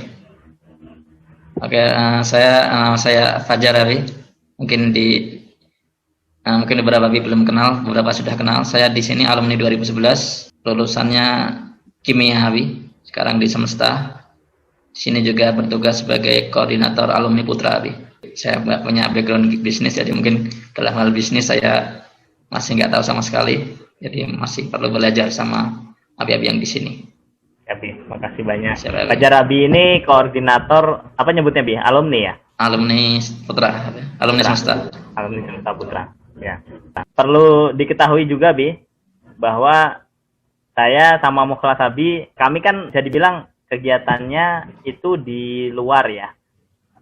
Oke, saya Fajar Abi. Mungkin beberapa Abi belum kenal, beberapa sudah kenal. Saya di sini alumni 2011, lulusannya kimia, Abi. Sekarang di Semesta. Di sini juga bertugas sebagai koordinator alumni Putra, Abi. Saya nggak punya background bisnis, jadi mungkin dalam hal bisnis saya masih nggak tahu sama sekali. Jadi masih perlu belajar sama abi-abi yang di sini. Abi, makasih banyak. Fajar Abi ini koordinator apa nyebutnya, Bi? Alumni ya? Alumni Putra, alumni Semesta. Alumni Semesta Putra. Ya. Perlu diketahui juga, Bi, bahwa saya sama Mukhlas Abi, kami kan bisa dibilang kegiatannya itu di luar ya.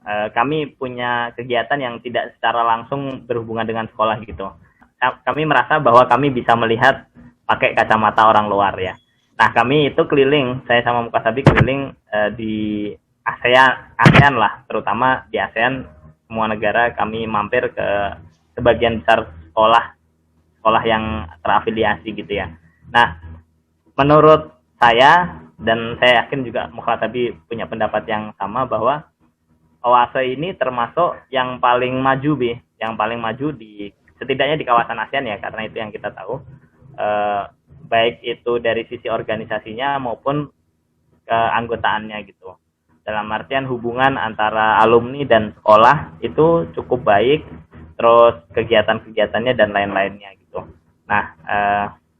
Kami punya kegiatan yang tidak secara langsung berhubungan dengan sekolah gitu. Kami merasa bahwa kami bisa melihat pakai kacamata orang luar ya. Nah, kami itu keliling, saya sama Mukasabi keliling di ASEAN lah, terutama di ASEAN semua negara kami mampir ke sebagian besar sekolah yang terafiliasi gitu ya. Nah, menurut saya dan saya yakin juga Mukasabi punya pendapat yang sama bahwa OASE ini termasuk yang paling maju yang paling maju di setidaknya di kawasan ASEAN ya, karena itu yang kita tahu. Baik itu dari sisi organisasinya maupun keanggotaannya gitu. Dalam artian hubungan antara alumni dan sekolah itu cukup baik, terus kegiatan-kegiatannya dan lain-lainnya gitu. Nah,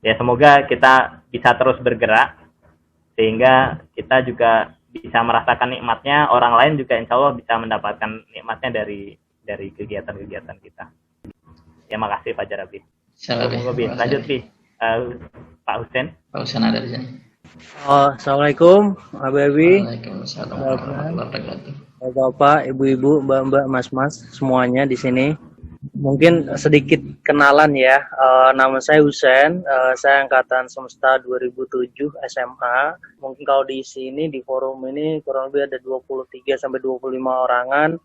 ya semoga kita bisa terus bergerak sehingga kita juga bisa merasakan nikmatnya, orang lain juga insya Allah bisa mendapatkan nikmatnya dari kegiatan-kegiatan kita. Ya, makasih Pak Jarabi. Lanjut Bi. Pak Husen. Pak Husen ada di sini. Assalamualaikum, Abi. Waalaikumsalam warahmatullahi wabarakatuh. Bapak, Ibu-ibu, Mbak-mbak, Mas-mas, semuanya di sini. Mungkin sedikit kenalan ya. Nama saya Husen. Saya angkatan semesta 2007 SMA. Mungkin kalau di sini di forum ini kurang lebih ada 23 sampai 25 orangan.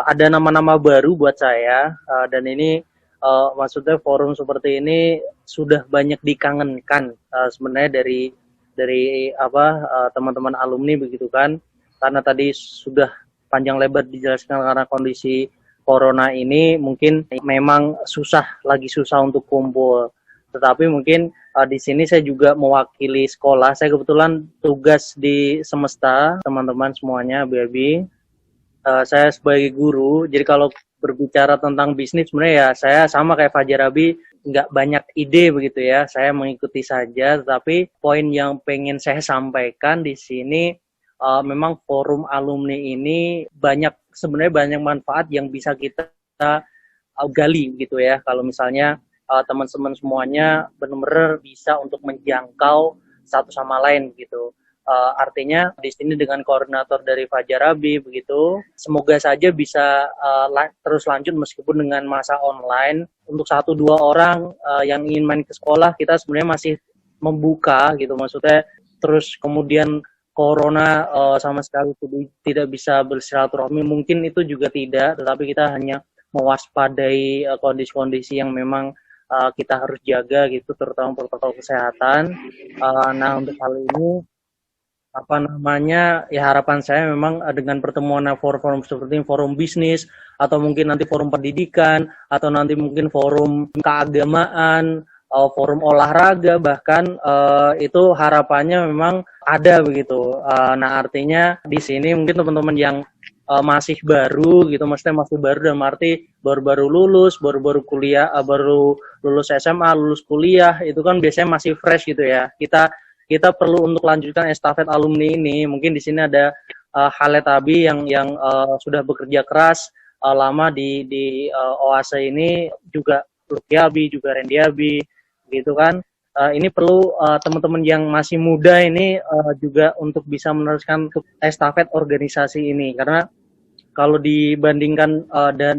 Ada nama-nama baru buat saya dan ini maksudnya forum seperti ini sudah banyak dikangenkan sebenarnya dari teman-teman alumni begitu kan, karena tadi sudah panjang lebar dijelaskan karena kondisi corona ini mungkin memang lagi susah untuk kumpul, tetapi mungkin di sini saya juga mewakili sekolah. Saya kebetulan tugas di semesta, teman-teman semuanya Abi. Saya sebagai guru, jadi kalau berbicara tentang bisnis sebenarnya ya saya sama kayak Fajar Abi, nggak banyak ide begitu ya, saya mengikuti saja. Tapi poin yang pengen saya sampaikan di sini, memang forum alumni ini sebenarnya banyak manfaat yang bisa kita gali gitu ya. Kalau misalnya teman-teman semuanya benar-benar bisa untuk menjangkau satu sama lain gitu. Artinya di sini dengan koordinator dari Fajar Abi begitu, semoga saja bisa terus lanjut meskipun dengan masa online. Untuk 1-2 orang yang ingin main ke sekolah, kita sebenarnya masih membuka gitu, maksudnya terus kemudian corona sama sekali tidak bisa bersilaturahmi, mungkin itu juga tidak, tetapi kita hanya mewaspadai kondisi-kondisi yang memang kita harus jaga gitu, terutama protokol kesehatan. Nah, untuk hal ini ya harapan saya memang dengan pertemuan forum seperti forum bisnis, atau mungkin nanti forum pendidikan, atau nanti mungkin forum keagamaan, forum olahraga bahkan, itu harapannya memang ada begitu. Nah, artinya di sini mungkin teman-teman yang masih baru gitu, maksudnya masih baru dalam arti baru-baru lulus, baru-baru kuliah, baru lulus SMA, lulus kuliah, itu kan biasanya masih fresh gitu ya. Kita perlu untuk lanjutkan estafet alumni ini. Mungkin di sini ada Khaled Abi yang sudah bekerja keras lama di OASE ini, juga Luki Abi, juga Randy Abi, gitu kan. Ini perlu teman-teman yang masih muda ini juga untuk bisa meneruskan estafet organisasi ini, karena kalau dibandingkan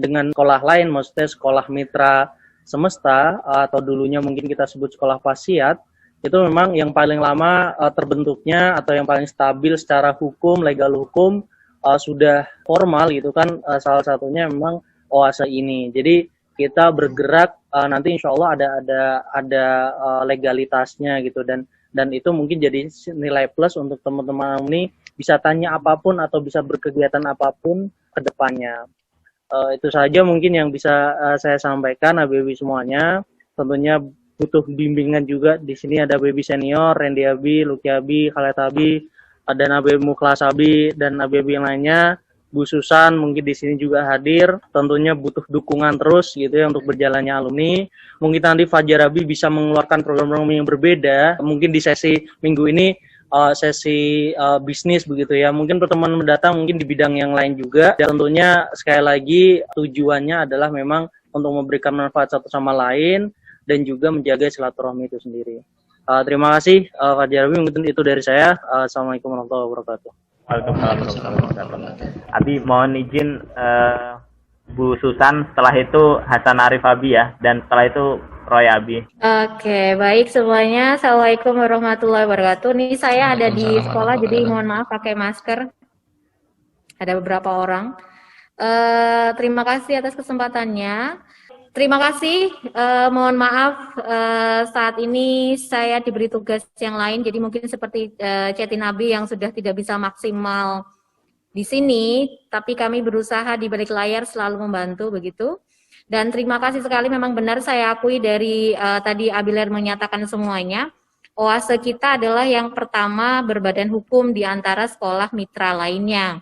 dengan sekolah lain, maksudnya sekolah mitra semesta atau dulunya mungkin kita sebut sekolah pasiat, itu memang yang paling lama terbentuknya atau yang paling stabil secara hukum, legal hukum, sudah formal gitu kan, salah satunya memang OASE ini. Jadi kita bergerak nanti insya Allah ada legalitasnya gitu, dan itu mungkin jadi nilai plus untuk teman-teman ini bisa tanya apapun atau bisa berkegiatan apapun ke depannya. Itu saja mungkin yang bisa saya sampaikan, Abi semuanya. Tentunya butuh bimbingan juga. Di sini ada Baby Senior, Randy Abi, Luki Abi, Khaled Abi, ada Nabi Mukhlas Abi, dan Abi yang lainnya. Bu Susan mungkin di sini juga hadir. Tentunya butuh dukungan terus gitu ya untuk berjalannya alumni. Mungkin nanti Fajar Abi bisa mengeluarkan program-program yang berbeda. Mungkin di sesi minggu ini sesi bisnis begitu ya. Mungkin pertemuan mendatang mungkin di bidang yang lain juga. Dan tentunya sekali lagi tujuannya adalah memang untuk memberikan manfaat satu sama lain dan juga menjaga silaturahmi itu sendiri. Terima kasih Fajar Abi, mungkin itu dari saya. Assalamualaikum warahmatullahi wabarakatuh. Abi mohon izin Bu Susan, setelah itu Hasan Arif Abi ya, dan setelah itu Roy Abi. Oke, baik semuanya. Assalamualaikum warahmatullahi wabarakatuh. Nih saya ada di Waalaikumsalam sekolah, jadi warahmatullahi mohon maaf pakai masker. Ada beberapa orang. Terima kasih atas kesempatannya. Terima kasih. Mohon maaf saat ini saya diberi tugas yang lain, jadi mungkin seperti Cetin Abi yang sudah tidak bisa maksimal di sini, tapi kami berusaha di balik layar selalu membantu begitu. Dan terima kasih sekali, memang benar saya akui dari tadi Abiler menyatakan semuanya. OASE kita adalah yang pertama berbadan hukum di antara sekolah mitra lainnya.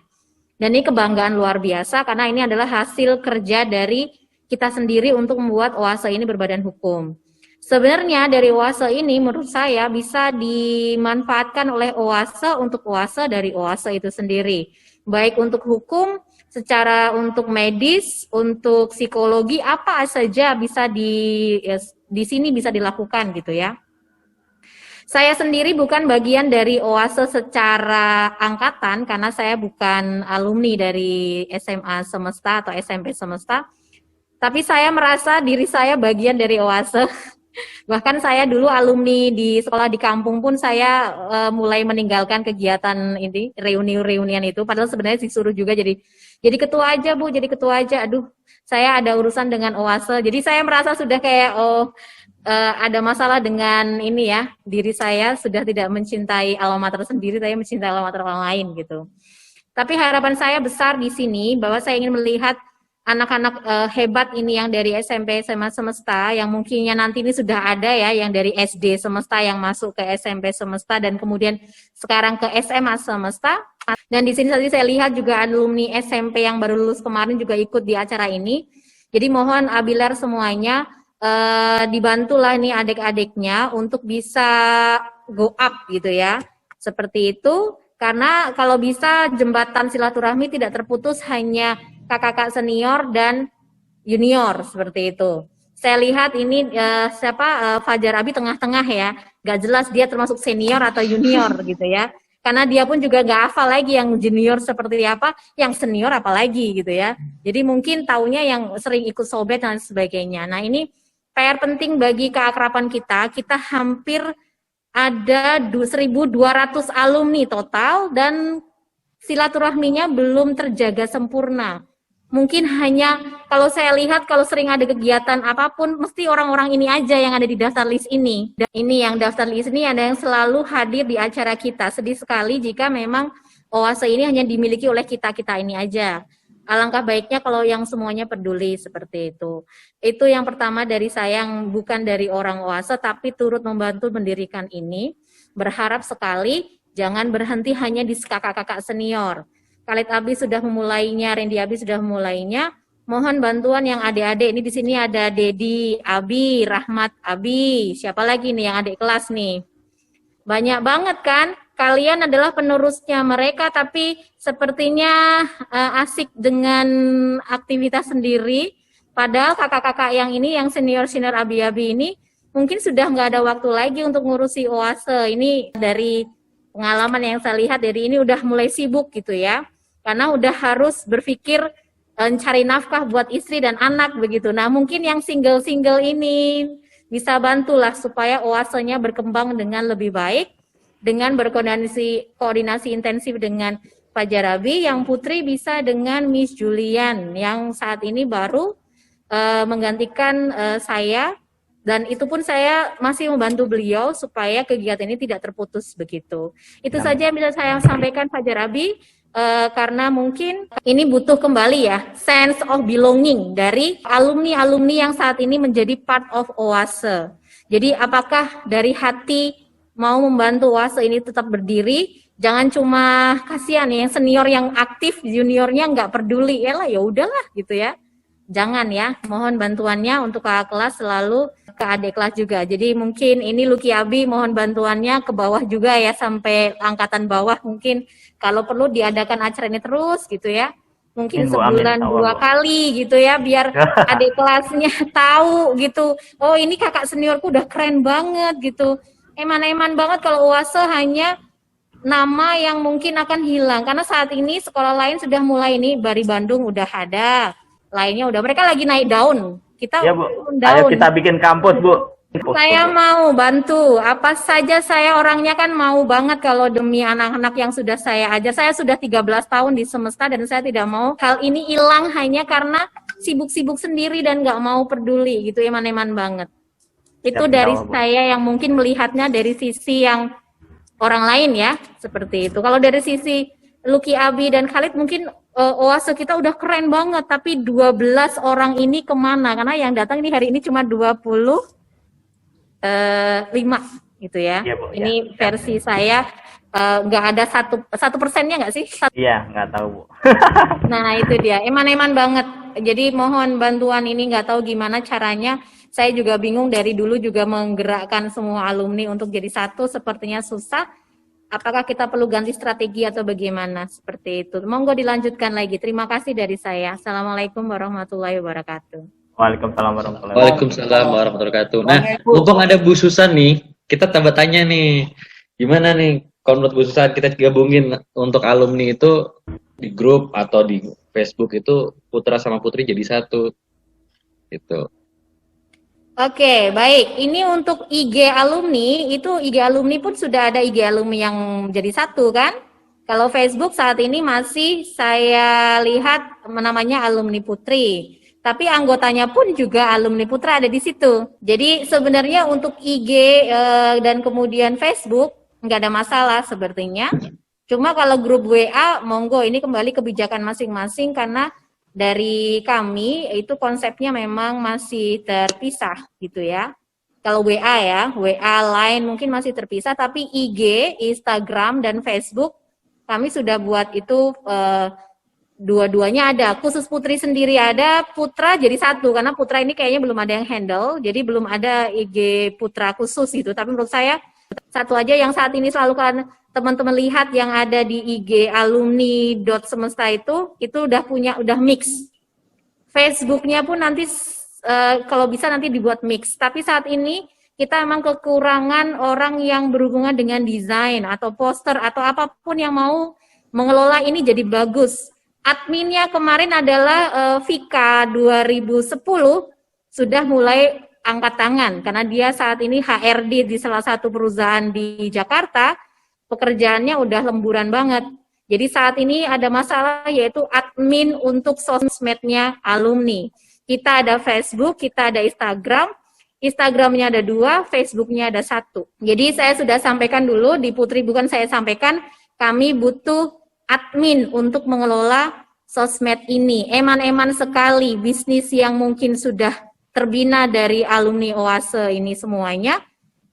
Dan ini kebanggaan luar biasa karena ini adalah hasil kerja dari kita sendiri untuk membuat OASE ini berbadan hukum. Sebenarnya dari OASE ini menurut saya bisa dimanfaatkan oleh OASE untuk OASE dari OASE itu sendiri. Baik untuk hukum, secara untuk medis, untuk psikologi, apa saja bisa di sini bisa dilakukan gitu ya. Saya sendiri bukan bagian dari OASE secara angkatan karena saya bukan alumni dari SMA Semesta atau SMP Semesta. Tapi saya merasa diri saya bagian dari OASE. Bahkan saya dulu alumni di sekolah di kampung pun saya mulai meninggalkan kegiatan ini, reuni-reunian itu. Padahal sebenarnya disuruh juga jadi ketua aja Bu, jadi ketua aja. Aduh, saya ada urusan dengan OASE. Jadi saya merasa sudah kayak ada masalah dengan ini ya, diri saya sudah tidak mencintai alma mater sendiri, saya mencintai alma mater orang lain gitu. Tapi harapan saya besar di sini bahwa saya ingin melihat anak-anak hebat ini yang dari SMP SMA Semesta, yang mungkinnya nanti ini sudah ada ya, yang dari SD Semesta yang masuk ke SMP Semesta dan kemudian sekarang ke SMA Semesta. Dan di sini tadi saya lihat juga alumni SMP yang baru lulus kemarin juga ikut di acara ini. Jadi mohon Abiler semuanya dibantulah nih adik-adiknya untuk bisa go up gitu ya. Seperti itu, karena kalau bisa jembatan silaturahmi tidak terputus hanya kakak-kakak senior dan junior seperti itu. Saya lihat ini Fajar Abi tengah-tengah ya, gak jelas dia termasuk senior atau junior gitu ya. Karena dia pun juga gak hafal lagi yang junior seperti apa, yang senior apalagi gitu ya. Jadi mungkin taunya yang sering ikut sobet dan sebagainya. Nah ini PR penting bagi keakraban kita hampir ada 1.200 alumni total dan silaturahminya belum terjaga sempurna. Mungkin hanya kalau saya lihat kalau sering ada kegiatan apapun mesti orang-orang ini aja yang ada di daftar list ini. Dan ini yang daftar list ini ada yang selalu hadir di acara kita. Sedih sekali jika memang OASE ini hanya dimiliki oleh kita-kita ini aja. Alangkah baiknya kalau yang semuanya peduli seperti itu. Itu yang pertama dari saya yang bukan dari orang OASE tapi turut membantu mendirikan ini. Berharap sekali jangan berhenti hanya di kakak-kakak senior. Khalid Abi sudah memulainya, Randy Abi sudah memulainya. Mohon bantuan yang adik-adik. Ini di sini ada Dedi Abi, Rahmat Abi. Siapa lagi nih yang adik kelas nih? Banyak banget kan? Kalian adalah penerusnya mereka, tapi sepertinya asik dengan aktivitas sendiri. Padahal kakak-kakak yang ini, yang senior-senior Abi-Abi ini, mungkin sudah nggak ada waktu lagi untuk ngurusi OASE. Ini dari pengalaman yang saya lihat dari ini udah mulai sibuk gitu ya. Karena udah harus berpikir cari nafkah buat istri dan anak begitu. Nah mungkin yang single-single ini bisa bantulah supaya OASE-nya berkembang dengan lebih baik, dengan berkoordinasi intensif dengan Pak Jarabi, yang putri bisa dengan Miss Julian yang saat ini baru menggantikan saya, dan itu pun saya masih membantu beliau supaya kegiatan ini tidak terputus begitu. Itu saja yang bisa saya sampaikan Pak Jarabi. Karena mungkin ini butuh kembali ya sense of belonging dari alumni-alumni yang saat ini menjadi part of OASE. Jadi apakah dari hati mau membantu OASE ini tetap berdiri? Jangan cuma kasihan yang senior yang aktif, juniornya nggak peduli, ya udahlah gitu ya. Jangan ya, mohon bantuannya untuk kakak kelas selalu ke adik kelas juga. Jadi mungkin ini Luki Abi mohon bantuannya ke bawah juga ya, sampai angkatan bawah mungkin kalau perlu diadakan acara ini terus gitu ya. Mungkin sebulan 2 kali gitu ya, biar adik kelasnya tahu gitu. Oh ini kakak seniorku udah keren banget gitu. Eman-eman banget kalau OASE hanya nama yang mungkin akan hilang. Karena saat ini sekolah lain sudah mulai, ini Bari Bandung udah ada. Lainnya udah, mereka lagi naik daun Kita Ya Bu, turun ayo daun. kita bikin kampus Bu. Saya mau bantu, apa saja saya orangnya kan mau banget kalau demi anak-anak yang sudah saya ajar. Saya sudah 13 tahun di Semesta dan saya tidak mau hal ini hilang hanya karena sibuk-sibuk sendiri dan nggak mau peduli gitu, eman-eman banget. Itu Siap, dari insya Allah, Bu. saya yang mungkin melihatnya dari sisi yang orang lain ya, seperti itu. Kalau dari sisi Lucky, Abi, dan Khalid mungkin Oase kita udah keren banget, tapi 12 orang ini kemana? Karena yang datang ini hari ini cuma 25 gitu ya. Iya, Bu, Ini ya. versi saya nggak ada satu persennya nggak sih? Iya, nggak tahu Bu. Nah itu dia, eman-eman banget. Jadi mohon bantuan ini, nggak tahu gimana caranya. Saya juga bingung dari dulu juga menggerakkan semua alumni untuk jadi satu, sepertinya susah. Apakah kita perlu ganti strategi atau bagaimana? Seperti itu. Monggo dilanjutkan lagi. Terima kasih dari saya. Assalamualaikum warahmatullahi wabarakatuh. Waalaikumsalam warahmatullahi wabarakatuh. Waalaikumsalam warahmatullahi wabarakatuh. Nah, mumpung ada Bu Susan nih, kita tambah tanya nih, gimana nih kalau menurut Bu Susan kita gabungin untuk alumni itu di grup atau di Facebook itu putra sama putri jadi satu, gitu. Oke, baik. Ini untuk IG alumni, itu IG alumni pun sudah ada IG alumni yang jadi satu kan? Kalau Facebook saat ini masih saya lihat namanya alumni putri. Tapi anggotanya pun juga alumni putra ada di situ. Jadi sebenarnya untuk IG dan kemudian Facebook nggak ada masalah sepertinya. Cuma kalau grup WA, monggo ini kembali kebijakan masing-masing karena dari kami itu konsepnya memang masih terpisah gitu ya. Kalau WA ya, WA Line mungkin masih terpisah, tapi IG, Instagram, dan Facebook kami sudah buat itu dua-duanya ada. Khusus putri sendiri ada, putra jadi satu karena putra ini kayaknya belum ada yang handle, jadi belum ada IG putra khusus gitu. Tapi menurut saya satu aja yang saat ini selalu kan teman-teman lihat yang ada di IG alumni.semesta itu udah mix. Facebooknya pun nanti kalau bisa nanti dibuat mix. Tapi saat ini kita emang kekurangan orang yang berhubungan dengan desain atau poster atau apapun yang mau mengelola ini jadi bagus. Adminnya kemarin adalah Vika 2010 sudah mulai angkat tangan karena dia saat ini HRD di salah satu perusahaan di Jakarta, pekerjaannya udah lemburan banget. Jadi saat ini ada masalah yaitu admin untuk sosmednya alumni. Kita ada Facebook, kita ada Instagram. Instagramnya ada 2, Facebooknya ada 1. Jadi saya sudah sampaikan dulu di Putri, bukan saya sampaikan, kami butuh admin untuk mengelola sosmed ini. Eman-eman sekali bisnis yang mungkin sudah terbina dari alumni Oase ini semuanya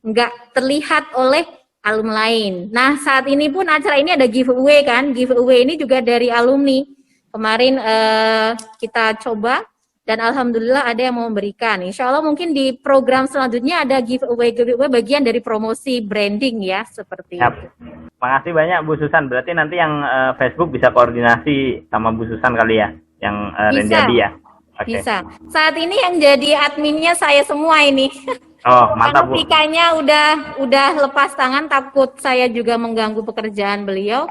nggak terlihat oleh alumni lain. Nah saat ini pun acara ini ada giveaway kan, giveaway ini juga dari alumni. Kemarin kita coba dan alhamdulillah ada yang mau memberikan. Insya Allah mungkin di program selanjutnya ada giveaway bagian dari promosi branding ya seperti Siap. itu. Makasih banyak Bu Susan. Berarti nanti yang Facebook bisa koordinasi sama Bu Susan kali ya, yang Randy Adi ya. Oke. Bisa. Saat ini yang jadi adminnya saya semua ini. Oh mantap Bu. Fikanya udah lepas tangan, takut saya juga mengganggu pekerjaan beliau.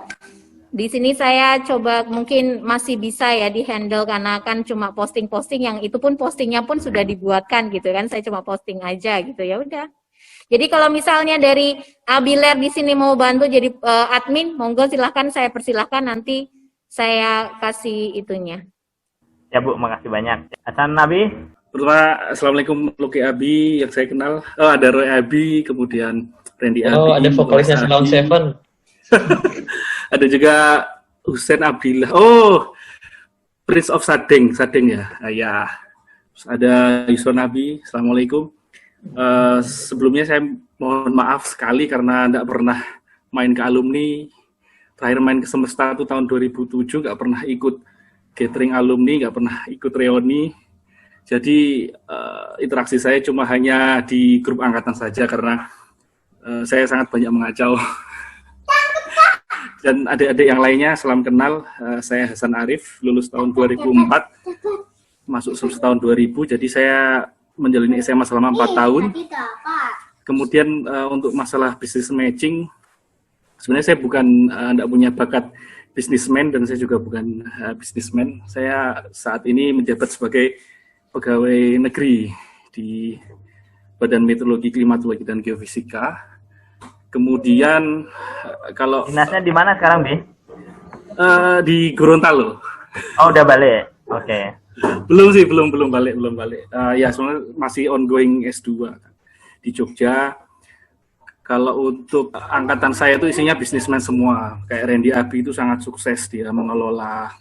Di sini saya coba mungkin masih bisa ya di-handle karena kan cuma posting-posting yang itu pun postingnya pun sudah dibuatkan gitu kan. Saya cuma posting aja gitu ya udah. Jadi kalau misalnya dari Abiler di sini mau bantu jadi admin, monggo silahkan saya persilahkan nanti saya kasih itunya. Ya Bu, makasih banyak. Hasan Nabi. Pertama, Assalamualaikum Lucky Abi yang saya kenal. Oh, ada Roy Abi, kemudian Randy Abi. Oh, ada vokalisnya Salon Seven. Ada juga Husain Abdillah. Oh, Prince of Sadeng ya. Ya. Terus ada Yusron Nabi. Assalamualaikum. Sebelumnya saya mohon maaf sekali karena tidak pernah main ke alumni. Terakhir main ke Semesta itu tahun 2007, nggak pernah ikut gathering alumni, nggak pernah ikut reuni. Jadi interaksi saya cuma hanya di grup angkatan saja karena saya sangat banyak mengacau. Dan adik-adik yang lainnya, salam kenal. Saya Hasan Arif, lulus tahun 2004, masuk semester tahun 2000. Jadi saya menjalani SMA selama 4 tahun. Kemudian untuk masalah business matching, sebenarnya saya bukan tidak punya bakat businessman dan saya juga bukan businessman. Saya saat ini menjabat sebagai pegawai negeri di Badan Meteorologi, Klimatologi, dan Geofisika. Kemudian kalau Dinasnya di mana sekarang, Bi? di Gorontalo. Oh, udah balik. Oke. Belum sih, belum balik. Ya soalnya masih ongoing S2 di Jogja. Kalau untuk angkatan saya itu isinya bisnismen semua. Kayak Randy Abi itu sangat sukses, dia mengelola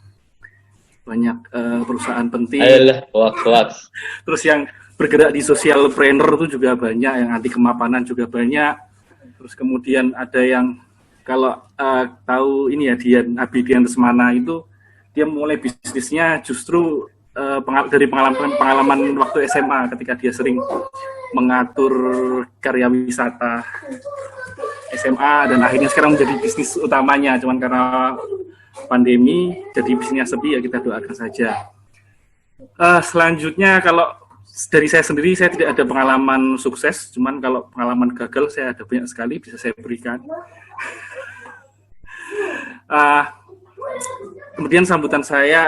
banyak perusahaan penting. Ayolah, hoax. Terus yang bergerak di socialpreneur itu juga banyak, yang anti kemapanan juga banyak. Terus kemudian ada yang kalau tahu ini ya, Dian Resmana itu dia mulai bisnisnya justru dari pengalaman waktu SMA ketika dia sering mengatur karya wisata SMA dan akhirnya sekarang menjadi bisnis utamanya, cuman karena pandemi jadi bisnisnya sepi, ya kita doakan saja. Selanjutnya kalau dari saya sendiri, saya tidak ada pengalaman sukses, cuman kalau pengalaman gagal saya ada banyak sekali bisa saya berikan. Kemudian sambutan saya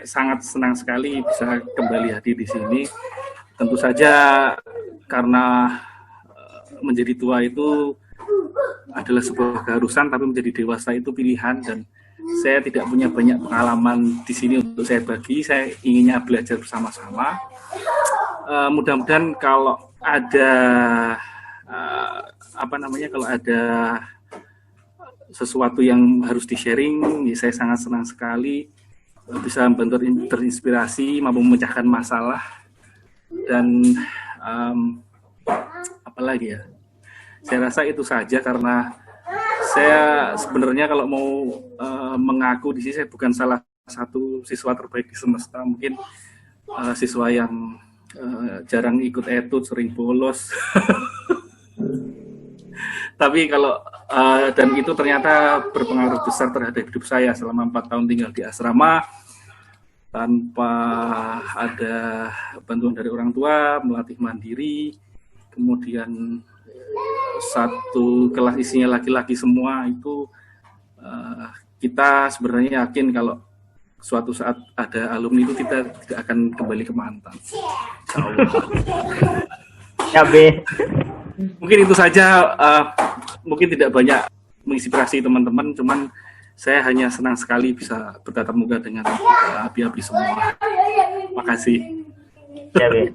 sangat senang sekali bisa kembali hadir di sini. Tentu saja karena menjadi tua itu adalah sebuah keharusan, tapi menjadi dewasa itu pilihan, dan saya tidak punya banyak pengalaman di sini untuk saya bagi. Saya inginnya belajar bersama-sama. Mudah-mudahan kalau ada kalau ada sesuatu yang harus di-sharing, ya saya sangat senang sekali bisa membantu terinspirasi, mampu memecahkan masalah, dan apalagi ya. Saya rasa itu saja, karena saya sebenarnya kalau mau mengaku di sini, saya bukan salah satu siswa terbaik di semesta, mungkin siswa yang jarang ikut etud, sering bolos. Tapi kalau dan itu ternyata berpengaruh besar terhadap hidup saya selama 4 tahun tinggal di asrama tanpa ada bantuan dari orang tua, melatih mandiri, kemudian satu kelas isinya laki-laki semua. Itu kita sebenarnya yakin kalau suatu saat ada alumni itu kita tidak akan kembali ke mantan. Ya, B. Mungkin itu saja, mungkin tidak banyak menginspirasi teman-teman, cuman saya hanya senang sekali bisa bertatap muka dengan abi-abi semua. Makasih. Ya, B.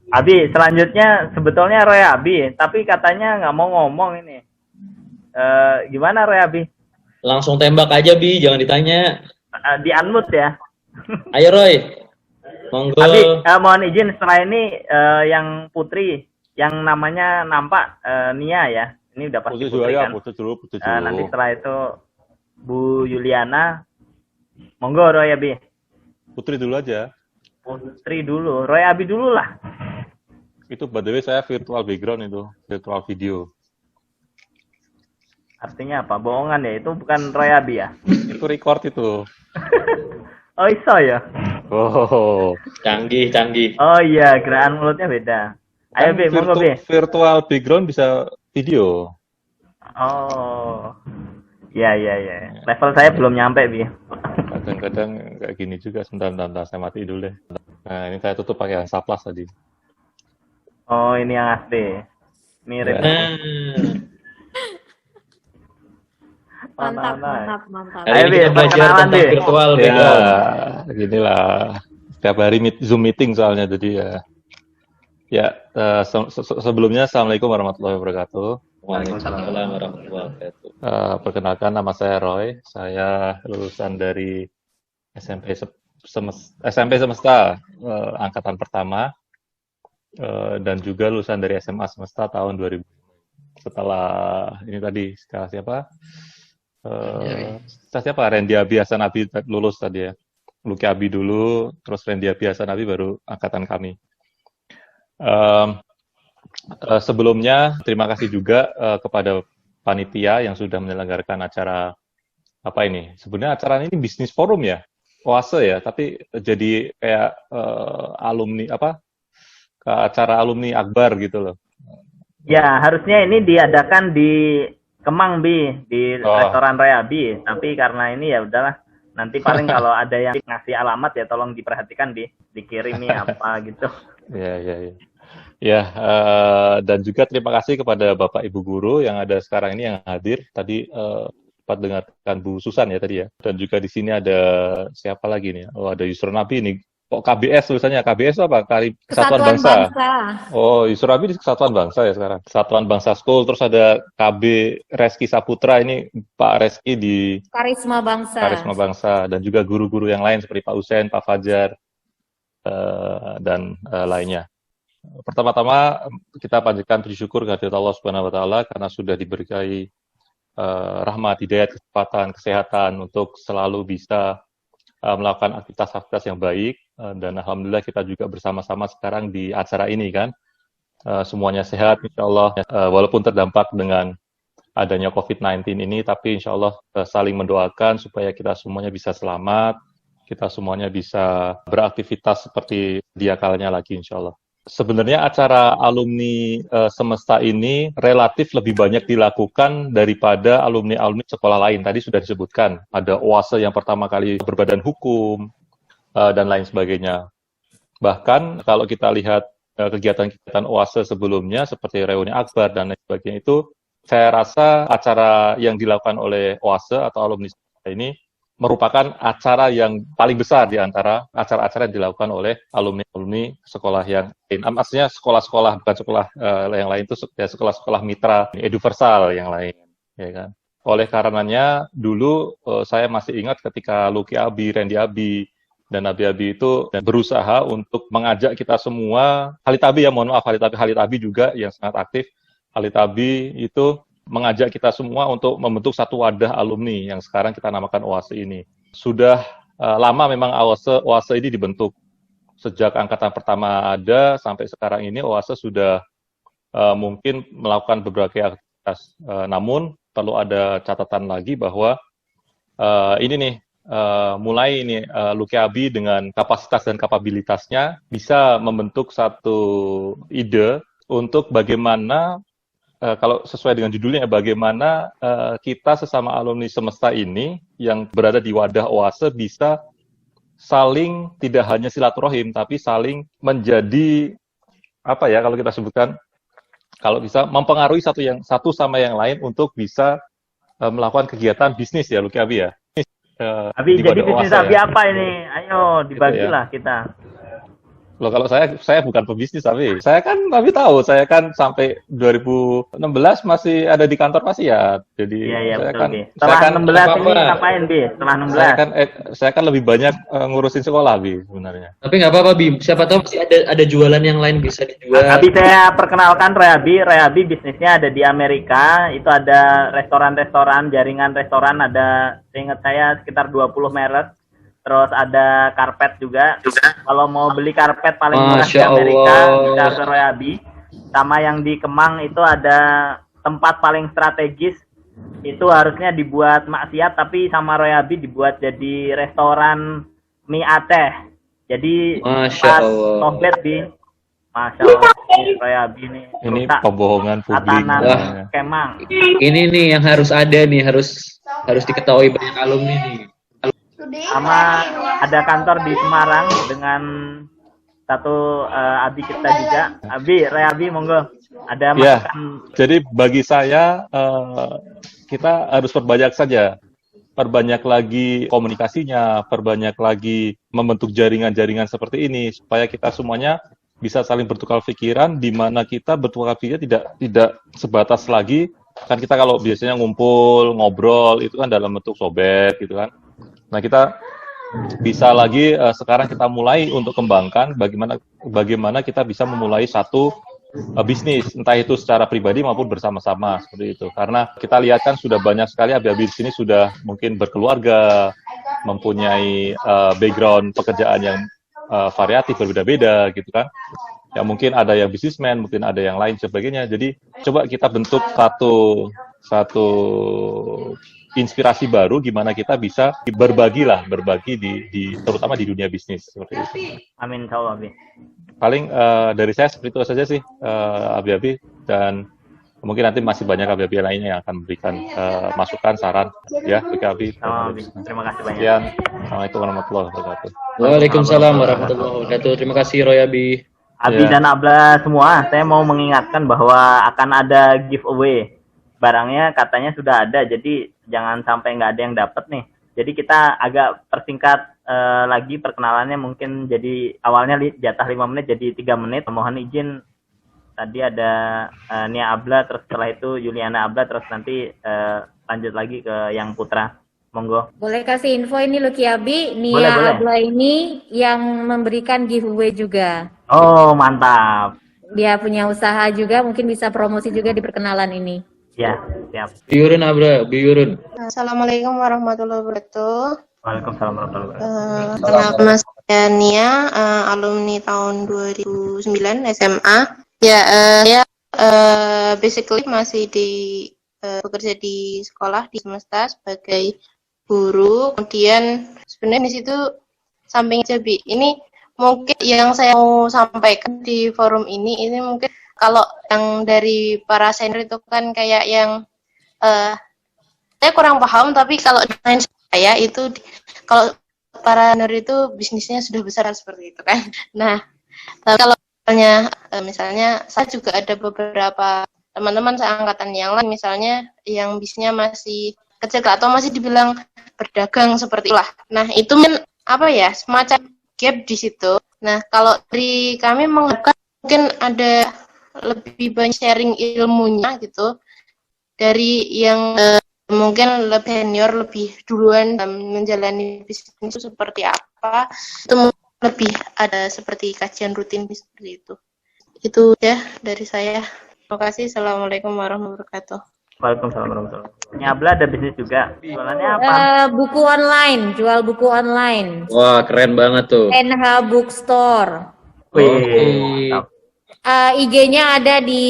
Abi, selanjutnya sebetulnya Roy Abi, tapi katanya nggak mau ngomong ini. Gimana Roy Abi? Langsung tembak aja, Bi, jangan ditanya. Di unmute ya. Ayo Roy, monggo. Abi, mohon izin setelah ini yang Putri, yang namanya nampak Nia ya. Ini udah pasti Putri kan. Putri dulu. Nanti setelah itu Bu Yuliana. Monggo Roy Abi. Putri dulu aja. Putri dulu, Roy Abi dulu lah. Itu by the way saya virtual background itu, virtual video. Artinya apa? Bohongan ya? Itu bukan Roy Abi ya? Itu record itu. Oh iso ya? Oh. Canggih. Oh iya, gerakan mulutnya beda. Ayo Kan Bi, monggo Bi. virtual background bisa video. Oh. Iya. Level saya belum nyampe, Bi. Kadang-kadang kayak gini juga, sebentar saya mati dulu deh. Nah, ini saya tutup pakai Hansaplast tadi. Oh, ini yang asli. Mirip. Mantap. Hari ini kita belajar tentang virtual background. Ya, ginilah. Setiap hari Zoom meeting soalnya, jadi ya. Ya, sebelumnya Assalamualaikum warahmatullahi wabarakatuh. Waalaikumsalam warahmatullahi wabarakatuh. Perkenalkan, nama saya Roy. Saya lulusan dari SMP Semesta angkatan pertama, dan juga lulusan dari SMA Semesta tahun 2000. Setelah ini tadi siapa? Randy Abi Hasan Abi lulus tadi ya. Luki Abi dulu, terus Randy Abi Hasan Abi baru angkatan kami. Sebelumnya terima kasih juga kepada panitia yang sudah menyelenggarakan acara apa ini. Sebenarnya acara ini bisnis forum ya, oase ya, tapi jadi kayak alumni acara alumni Akbar gitu loh. Ya, harusnya ini diadakan di Kemang, Bi, di restoran Roy Abi, tapi karena ini ya udahlah, Nanti paling kalau ada yang ngasih alamat ya tolong diperhatikan, dikirimi apa gitu. Ya. Ya, dan juga terima kasih kepada Bapak Ibu Guru yang ada sekarang ini yang hadir. Tadi sempat dengarkan Bu Susan ya tadi ya. Dan juga di sini ada siapa lagi nih? Oh, ada Yusron Nabi nih. Kok KBS tulisannya? KBS itu apa? Kesatuan Bangsa. Oh, Yusron Nabi di Kesatuan Bangsa ya sekarang. Kesatuan Bangsa School. Terus ada KB Reski Saputra, ini Pak Reski di Karisma Bangsa. Karisma Bangsa. Dan juga guru-guru yang lain seperti Pak Usen, Pak Fajar, dan lainnya. Pertama-tama kita panjatkan puji syukur kehadirat Allah Subhanahu wa taala karena sudah diberikai rahmat, hidayat, kesempatan, kesehatan untuk selalu bisa melakukan aktivitas-aktivitas yang baik, dan alhamdulillah kita juga bersama-sama sekarang di acara ini kan. Semuanya sehat insyaallah, walaupun terdampak dengan adanya COVID-19 ini, tapi insyaallah saling mendoakan supaya kita semuanya bisa selamat, kita semuanya bisa beraktivitas seperti dia kalanya lagi insyaallah. Sebenarnya acara alumni semesta ini relatif lebih banyak dilakukan daripada alumni-alumni sekolah lain. Tadi sudah disebutkan, ada OASE yang pertama kali berbadan hukum, dan lain sebagainya. Bahkan kalau kita lihat kegiatan-kegiatan OASE sebelumnya, seperti reuni akbar dan lain sebagainya, itu saya rasa acara yang dilakukan oleh OASE atau alumni semesta ini merupakan acara yang paling besar di antara acara-acara yang dilakukan oleh alumni-alumni sekolah yang lain. Maksudnya sekolah-sekolah, bukan sekolah yang lain, itu ya sekolah-sekolah mitra universal yang lain, ya kan. Oleh karenanya, dulu saya masih ingat ketika Luki Abi, Randy Abi, dan Abi-Abi itu berusaha untuk mengajak kita semua, Halid Abi ya, mohon maaf, Halid Abi juga yang sangat aktif. Halid Abi itu mengajak kita semua untuk membentuk satu wadah alumni yang sekarang kita namakan OASE ini. Sudah lama memang OASE ini dibentuk. Sejak angkatan pertama ada sampai sekarang ini OASE sudah mungkin melakukan berbagai aktivitas. Namun perlu ada catatan lagi bahwa ini nih mulai ini Luki Abi dengan kapasitas dan kapabilitasnya bisa membentuk satu ide untuk bagaimana kalau sesuai dengan judulnya, bagaimana kita sesama alumni semesta ini yang berada di wadah OASE bisa saling tidak hanya silaturahim, tapi saling menjadi apa ya kalau kita sebutkan, kalau bisa mempengaruhi satu sama yang lain untuk bisa melakukan kegiatan bisnis ya, Luki Abi ya. Abi, jadi bisnis Abi ya. Apa ini? Ayo dibagilah ya. Kita. Loh, kalau saya bukan pebisnis, tapi saya kan tahu, saya kan sampai 2016 masih ada di kantor Pasiat. Jadi iya, saya betul, kan setelah 16 ini ngapain, Bi? Setelah 16. Saya kan lebih banyak ngurusin sekolah, Bi, sebenarnya. Tapi nggak apa-apa, Bi. Siapa tahu masih ada jualan yang lain bisa dijual. Abi, saya perkenalkan Rehabi bisnisnya ada di Amerika. Itu ada restoran-restoran, jaringan restoran ada, seingat saya sekitar 20 merek. Terus ada karpet juga. Kalau mau beli karpet paling murah di Amerika, bisa ke Rehabi. Sama yang di Kemang itu ada tempat paling strategis. Itu harusnya dibuat maksiat, tapi sama Rehabi dibuat jadi restoran mie Aceh. Jadi pas nobet di Masya Allah, Rehabi ini. Ini pembohongan publik. Kemang. Ini nih yang harus ada nih, harus diketahui banyak alumni nih. Sama ada kantor di Semarang dengan satu Abi kita juga. Rehabi monggo. Ada masukan. Jadi bagi saya kita harus perbanyak saja. Perbanyak lagi komunikasinya, perbanyak lagi membentuk jaringan-jaringan seperti ini supaya kita semuanya bisa saling bertukar pikiran, di mana kita bertukar pikiran tidak sebatas lagi kan kita kalau biasanya ngumpul, ngobrol itu kan dalam bentuk sobek gitu kan. Nah, kita bisa lagi sekarang kita mulai untuk kembangkan bagaimana kita bisa memulai satu bisnis, entah itu secara pribadi maupun bersama-sama seperti itu. Karena kita lihat kan sudah banyak sekali abi-abi di sini sudah mungkin berkeluarga, mempunyai background pekerjaan yang variatif berbeda-beda gitu kan. Ya mungkin ada yang bisnismen, mungkin ada yang lain sebagainya. Jadi coba kita bentuk satu inspirasi baru gimana kita bisa berbagi terutama di dunia bisnis seperti itu. Amin, insyaallah, Abi. Paling dari saya seperti itu saja sih, Abi-Abi, dan Mungkin nanti masih banyak abi-abi lainnya yang akan memberikan masukan, saran ya, abi. Terima kasih banyak. Sekian. Assalamualaikum warahmatullahi wabarakatuh. Waalaikumsalam warahmatullahi wabarakatuh. Terima kasih Roy Abi. Abi Ya. dan Abla semua, saya mau mengingatkan bahwa akan ada giveaway. Barangnya katanya sudah ada, jadi jangan sampai nggak ada yang dapat nih. Jadi kita agak persingkat lagi perkenalannya, mungkin jadi awalnya jatah 5 menit jadi 3 menit. Mohon izin, tadi ada Nia Abla, terus setelah itu Juliana Abla, terus nanti lanjut lagi ke yang Putra. Monggo. Boleh kasih info ini Lucky Abi, Boleh, Nia boleh. Abla ini yang memberikan giveaway juga. Oh, mantap. Dia punya usaha juga, mungkin bisa promosi juga di perkenalan ini. Ya, siap. Biurun Abra, Biurun. Assalamualaikum warahmatullahi wabarakatuh. Waalaikumsalam warahmatullahi wabarakatuh. Nama saya Nia, alumni tahun 2009 SMA. Ya, saya basically masih bekerja di sekolah di Semesta sebagai guru. Kemudian sebenarnya di situ samping Jabi ini mungkin yang saya mau sampaikan di forum ini mungkin kalau yang dari para senior itu kan kayak yang saya kurang paham, tapi kalau dengan saya itu kalau para senior itu bisnisnya sudah besar seperti itu kan. Nah, tapi kalau misalnya saya juga ada beberapa teman-teman seangkatan yang lain misalnya yang bisnisnya masih kecil atau masih dibilang berdagang seperti itulah. Nah, itu apa ya, semacam gap di situ. Nah, kalau dari kami mengharapkan mungkin ada lebih banyak sharing ilmunya gitu dari yang mungkin lebih senior, lebih duluan dalam menjalani bisnis itu seperti apa, itu lebih ada seperti kajian rutin seperti itu. Itu ya dari saya. Terima kasih. Assalamualaikum warahmatullahi wabarakatuh. Waalaikumsalam warahmatullahi wabarakatuh. Ini Abla ada bisnis juga. Jualannya apa? Buku online, jual buku online. Wah, keren banget tuh. NH Bookstore. Wih, mantap. IG-nya ada di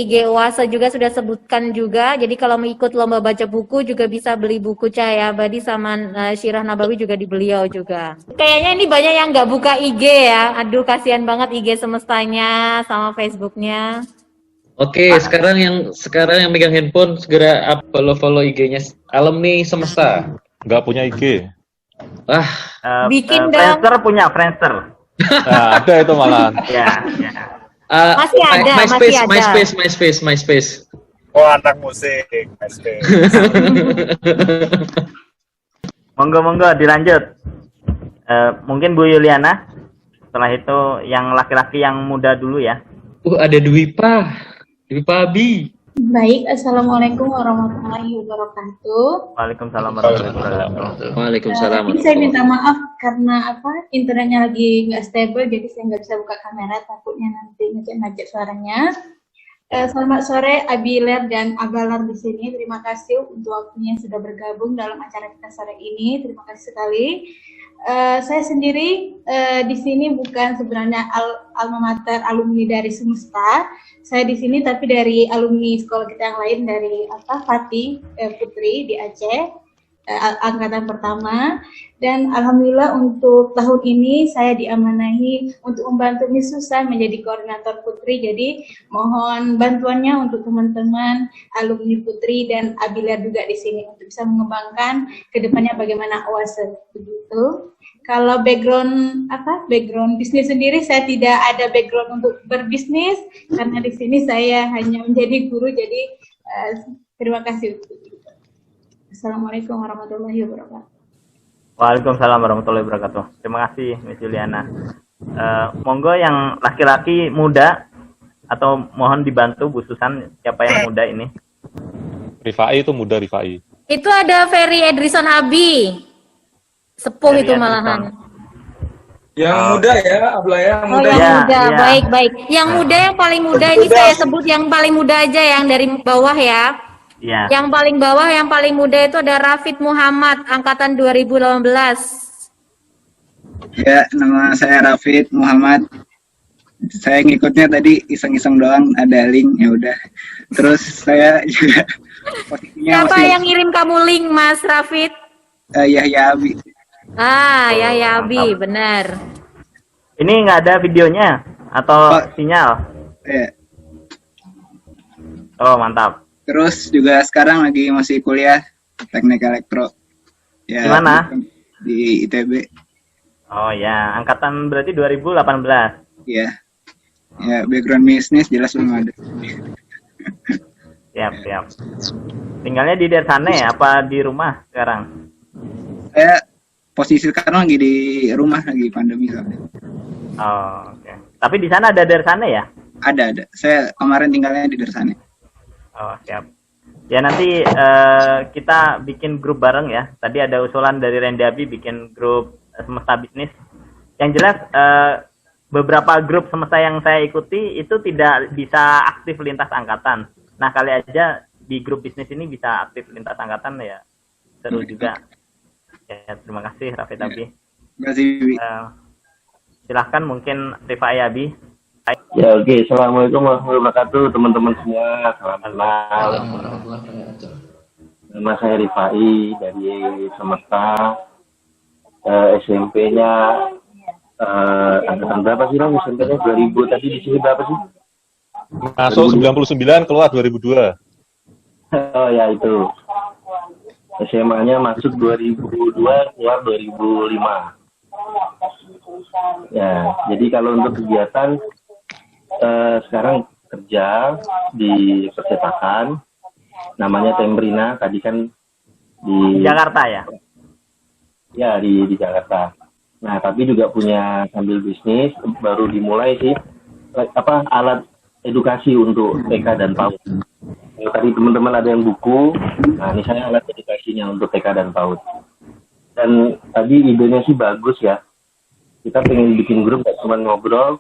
IG Oase juga sudah sebutkan juga. Jadi kalau mau ikut lomba baca buku juga bisa beli buku Cahaya Abadi sama Syirah Nabawi juga di beliau juga. Kayaknya ini banyak yang nggak buka IG ya. Aduh, kasihan banget IG Semestanya sama Facebooknya. Oke, sekarang yang megang handphone segera follow IG-nya Alumni Semesta. Nggak punya IG. Wah, Bikin dong. Friendster punya Friendster. Nah, ada itu malah. Ya, ya. Masih ada, MySpace. Oh, anak musik, MySpace. Monggo dilanjut. Mungkin Bu Yuliana. Setelah itu yang laki-laki yang muda dulu ya. Ada Dwipa Abi. Baik, Assalamualaikum warahmatullahi wabarakatuh. Waalaikumsalam warahmatullahi wabarakatuh. Waalaikumsalam. Ini saya minta maaf karena internetnya lagi nggak stable, jadi saya nggak bisa buka kamera, takutnya nanti ngecek suaranya. Selamat sore Abiler dan Abalar di sini. Terima kasih untuk waktunya yang sudah bergabung dalam acara kita sore ini. Terima kasih sekali. Saya sendiri di sini bukan sebenarnya alma mater alumni dari Semesta. Saya di sini tapi dari alumni sekolah kita yang lain dari Fatih Putri di Aceh, angkatan pertama. Dan alhamdulillah untuk tahun ini saya diamanahi untuk membantu Miss Susan menjadi koordinator Putri. Jadi mohon bantuannya untuk teman-teman alumni Putri dan Abilar juga di sini untuk bisa mengembangkan kedepannya bagaimana Oase begitu. Kalau background bisnis sendiri, saya tidak ada background untuk berbisnis karena di sini saya hanya menjadi guru. Jadi terima kasih. Assalamualaikum warahmatullahi wabarakatuh. Waalaikumsalam warahmatullahi wabarakatuh. Terima kasih Miss Juliana. Monggo yang laki-laki muda atau mohon dibantu Bu Susan, siapa yang muda ini? Rifai itu muda, Rifai. Itu ada Ferry Edrison Abi. Sepuh Ferry itu malahan. Yang muda ya, Abla ya, Oh, yang muda. Baik. Yang muda yang paling muda ini saya sebut yang paling muda aja, yang dari bawah ya. Iya. Yang paling bawah, yang paling muda itu ada Rafid Muhammad, angkatan 2018. Ya, nama saya Rafid Muhammad. Saya ngikutnya tadi iseng-iseng doang, ada link, ya udah. Terus saya juga posisinya Siapa yang ngirim kamu link, Mas Rafid? Yahya Abi. Yahya Abi, benar. Ini nggak ada videonya atau sinyal? Ya. Oh, mantap. Terus juga sekarang lagi masih kuliah teknik elektro. Ya, Di mana? Di ITB. Oh ya, angkatan berarti 2018. Ya, ya background bisnis jelas belum ada. Siap. Tinggalnya di Dersane ya, apa di rumah sekarang? Saya posisi sekarang lagi di rumah, lagi pandemi soalnya. Oh, oke. Tapi di sana ada Dersane ya? Ada. Saya kemarin tinggalnya di Dersane. Oh, siap. Ya nanti kita bikin grup bareng ya. Tadi ada usulan dari Randy Abi bikin grup Semesta Bisnis. Yang jelas beberapa grup semesta yang saya ikuti itu tidak bisa aktif lintas angkatan. Nah, kali aja di grup bisnis ini bisa aktif lintas angkatan ya. Seru juga. Ya, terima kasih Rafid Abi. Terima kasih. Silahkan mungkin Rifai Abi. Ya oke, Assalamualaikum warahmatullahi wabarakatuh teman-teman semua. Selamat malam. Nama saya Rifai dari Semesta. SMP-nya angkatan berapa sih Bang? SMP-nya 2000 tadi di sini berapa sih? Masuk 99, keluar 2002. Oh ya itu. SMA-nya masuk 2002, keluar 2005. Ya, jadi kalau untuk kegiatan sekarang kerja di percetakan, namanya Tembrina. Tadi kan di Jakarta ya? Ya di Jakarta. Nah tapi juga punya sambil bisnis, baru dimulai sih alat edukasi untuk TK dan PAUD. Tadi teman-teman ada yang buku, nah ini saya alat edukasinya untuk TK dan PAUD. Dan tadi idenya sih bagus ya. Kita pengen bikin grup gak cuma ngobrol,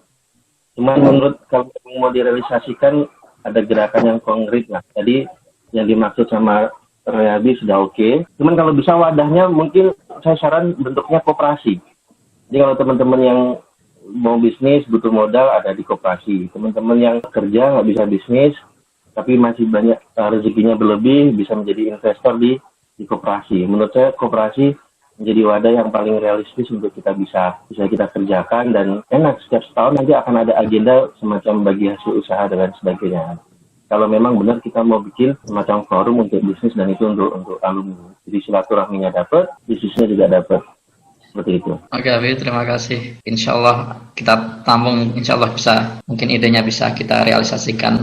cuman menurut kalau mau direalisasikan ada gerakan yang konkret lah. Tadi yang dimaksud sama Rehabi sudah oke. Cuman kalau bisa wadahnya mungkin saya saran bentuknya koperasi. Jadi kalau teman-teman yang mau bisnis butuh modal ada di koperasi. Teman-teman yang kerja nggak bisa bisnis tapi masih banyak rezekinya berlebih bisa menjadi investor di koperasi. Menurut saya koperasi menjadi wadah yang paling realistis untuk kita bisa kita kerjakan dan enak setiap setahun nanti akan ada agenda semacam bagi hasil usaha dan sebagainya. Kalau memang benar kita mau bikin semacam forum untuk bisnis dan itu untuk alumni. Jadi silaturahminya dapat, bisnisnya juga dapat. Seperti itu. Oke, Abi, terima kasih. Insya Allah kita tampung, insya Allah bisa, mungkin idenya bisa kita realisasikan,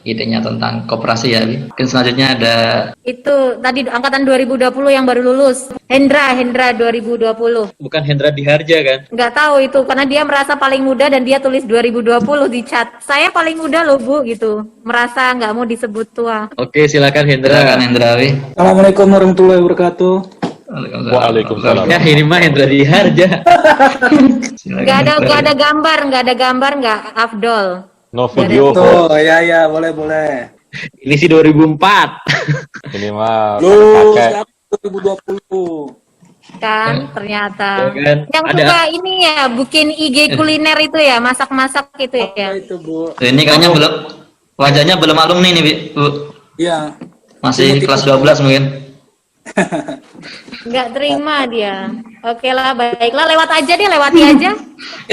idenya tentang koperasi ya, Abi. Mungkin selanjutnya ada... Itu tadi angkatan 2020 yang baru lulus. Hendra 2020. Bukan Hendra Diharja kan? Nggak tahu itu, karena dia merasa paling muda dan dia tulis 2020 di chat. Saya paling muda loh, Bu, gitu. Merasa nggak mau disebut tua. Oke, silakan Hendra. Silakan Hendra, Abi. Assalamualaikum warahmatullahi wabarakatuh. Waalaikumsalam. Ya ini mah Hendra Diharja. Nggak ada gambar, nggak Afdol. No video. Oh ya boleh. Ini sih 2004. Ini mah Lu kakek. 2020. Kan ternyata. Ya kan? Yang Ada. suka ini ya, bikin IG kuliner itu ya, masak-masak gitu ya. Itu Bu. Ini kayaknya belum, wajahnya belum alumni nih, Bu. Iya. Masih kelas 12 mungkin. Nggak terima dia. Oke lah, baiklah, lewat aja deh, lewati aja.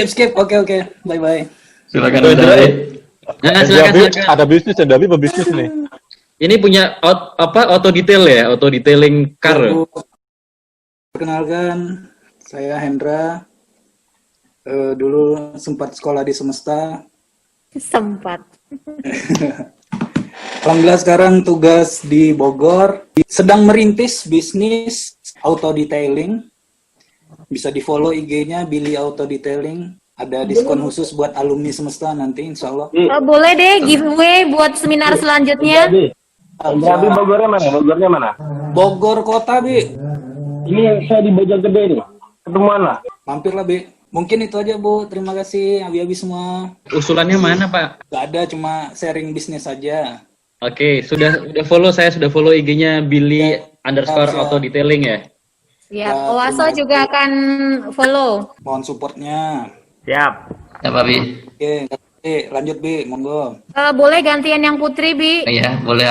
Skip. Oke. Bye. Silakan Hendra. Nah, Abi, silakan. ada bisnis dan Abi pebisnis nih. Ini punya auto detail ya, auto detailing car. Perkenalkan, saya Hendra. Dulu sempat sekolah di Semesta. Sempat. Alhamdulillah sekarang tugas di Bogor. Sedang merintis bisnis auto detailing. Bisa di-follow IG-nya Billy Auto Detailing. Ada diskon khusus buat alumni Semesta nanti insya Allah. Boleh deh giveaway buat seminar selanjutnya. Abi Bogornya mana? Bogor kota, Bi. Ini saya di Bojonggede nih. Ketemuan lah. Mampir lah, Bi. Mungkin itu aja, Bu. Terima kasih, abi-abi semua. Usulannya mana, Pak? Gak ada, cuma sharing bisnis saja. Oke, sudah follow, saya sudah follow IG-nya Billy _auto detailing ya. Ya, Oaso juga akan follow. Mohon supportnya. Siap. Ya, Pak Bi. Oke, lanjut, Bi. Monggo. Boleh gantian yang Putri, Bi. Iya, boleh.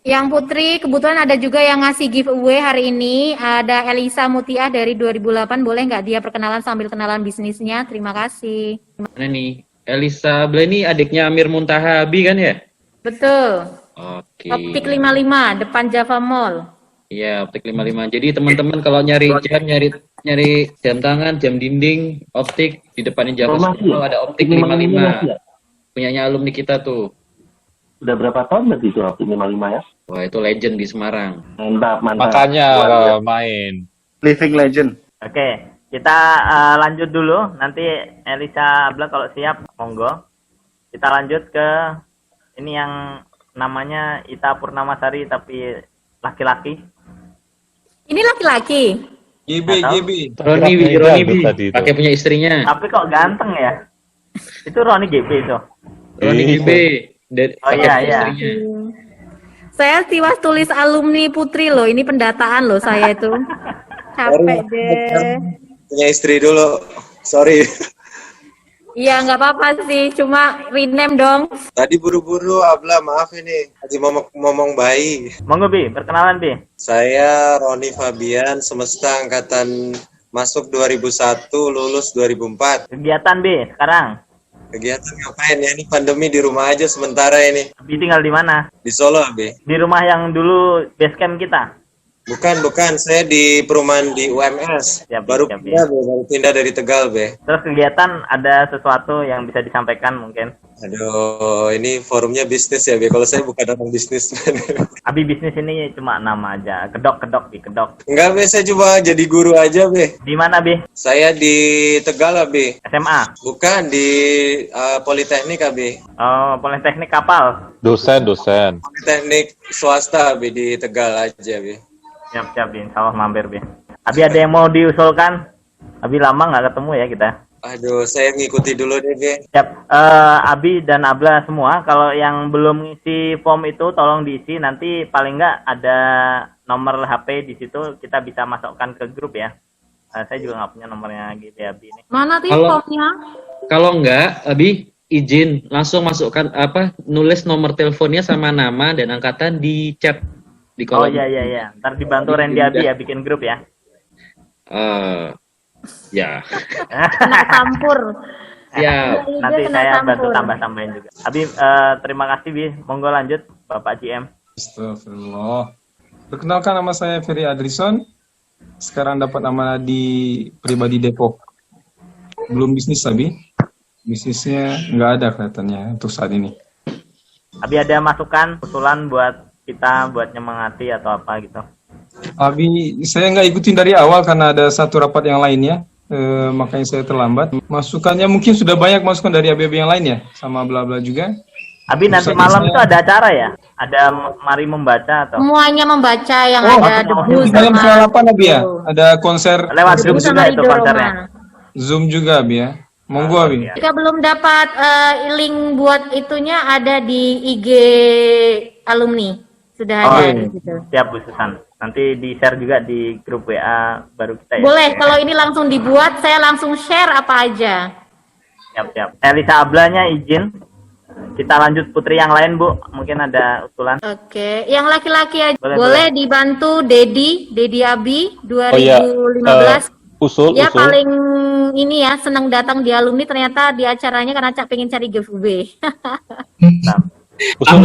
Yang Putri, kebetulan ada juga yang ngasih giveaway hari ini. Ada Elisa Mutiah dari 2008. Boleh nggak dia perkenalan sambil kenalan bisnisnya? Terima kasih. Mana nih? Elisa Bela ini adiknya Amir Muntaha Abi kan ya? Betul. Oke. Optik 55 depan Java Mall. Iya, optik 55. Jadi teman-teman kalau nyari jam, nyari jam tangan, jam dinding, optik di depannya Java Masih Mall ya? ada optik 55. Masih ya? Punyanya alumni kita tuh. Udah berapa tahun berarti itu optik 55 ya? Wah, itu legend di Semarang. Mantap. Makanya main. Living legend. Oke, kita lanjut dulu. Nanti Elisa Abla kalau siap, monggo. Kita lanjut ke ini yang namanya Ita Purnamasari tapi laki-laki. Ini laki-laki. GB. Roni B. Pakai punya istrinya. Tapi kok ganteng ya? Itu Roni GB itu. Roni GB. Oh iya. Saya tiwas tulis alumni Putri loh. Ini pendataan loh saya itu. Capek deh. Punya istri dulu. Sorry. Iya, nggak apa-apa sih. Cuma rename dong. Tadi buru-buru, Abla, maaf ini. Lagi ngomong bayi. Monggo, Bi. Perkenalan, Bi. Saya Roni Fabian, semesta angkatan masuk 2001, lulus 2004. Kegiatan, Bi, sekarang? Kegiatan ngapain ya? Ini pandemi di rumah aja sementara ini. Bi tinggal di mana? Di Solo, Abi. Di rumah yang dulu base camp kita? Bukan. Saya di perumahan di UMS. Baru pindah dari Tegal, Be. Terus kegiatan ada sesuatu yang bisa disampaikan mungkin? Aduh, ini forumnya bisnis ya, Be. Kalau saya bukan orang bisnis. Abi bisnis ini cuma nama aja. Kedok. Enggak, Be. Saya coba jadi guru aja, Be. Di mana, Be? Saya di Tegal, Be. SMA? Bukan, di Politeknik, Be. Oh, Politeknik kapal? Dosen. Politeknik swasta, Be. Di Tegal aja, Be. Siap, Bi. Insya Allah mampir, Bi. Abi ada yang mau diusulkan? Abi lama nggak ketemu ya kita. Aduh, saya ngikuti dulu deh, Be. Siap. Abi dan Abla semua, kalau yang belum ngisi form itu tolong diisi. Nanti paling nggak ada nomor HP di situ, kita bisa masukkan ke grup ya. Saya juga nggak punya nomornya gitu ya, Abi ini. Mana tuh Kalau- formnya? Kalau enggak, Abi izin langsung masukkan nulis nomor teleponnya sama nama dan angkatan di chat di Oh kolom. iya. Ntar dibantu Randy Abi ya bikin grup ya. Ya. Kena campur. Ya. Nanti kena saya campur. bantu tambah-tambahin juga. Abi terima kasih, Bi. Monggo lanjut Bapak GM. Astagfirullah. Perkenalkan, nama saya Ferry Adrison. Sekarang dapat nama di pribadi Depok. Belum bisnis, Abi. Bisnisnya nggak ada kelihatannya untuk saat ini. Abi ada masukan, usulan buat kita buat nyemangati atau apa gitu? Abi, saya nggak ikutin dari awal karena ada satu rapat yang lainnya, makanya saya terlambat. Masukannya mungkin sudah banyak masukan dari Abi-Abi yang lain ya, sama bla-bla juga. Abi nanti Usaha malam saya- itu ada acara ya? Ada mari membaca atau? Semuanya membaca yang Oh, ada debu Malam sama soal apa, Abi ya? Ada konser Lewat debu sama Ridho Roma. Zoom juga, Abi ya. Monggo, Abi. Jika belum dapat link buat itunya ada di IG alumni. Sudah ada di situ. Siap Bu Susan. Nanti di share juga di grup WA baru kita ya. Boleh, kalau ini langsung dibuat, saya langsung share apa aja. Siap. Elisa Ablanya izin. Kita lanjut putri yang lain, Bu. Mungkin ada usulan. Oke, yang laki-laki aja. Boleh, Boleh dibantu Dedi Abi 2015. Oh iya, usul. Dia paling ini ya, senang datang di alumni, ternyata di acaranya karena pengen cari giveaway. Usul.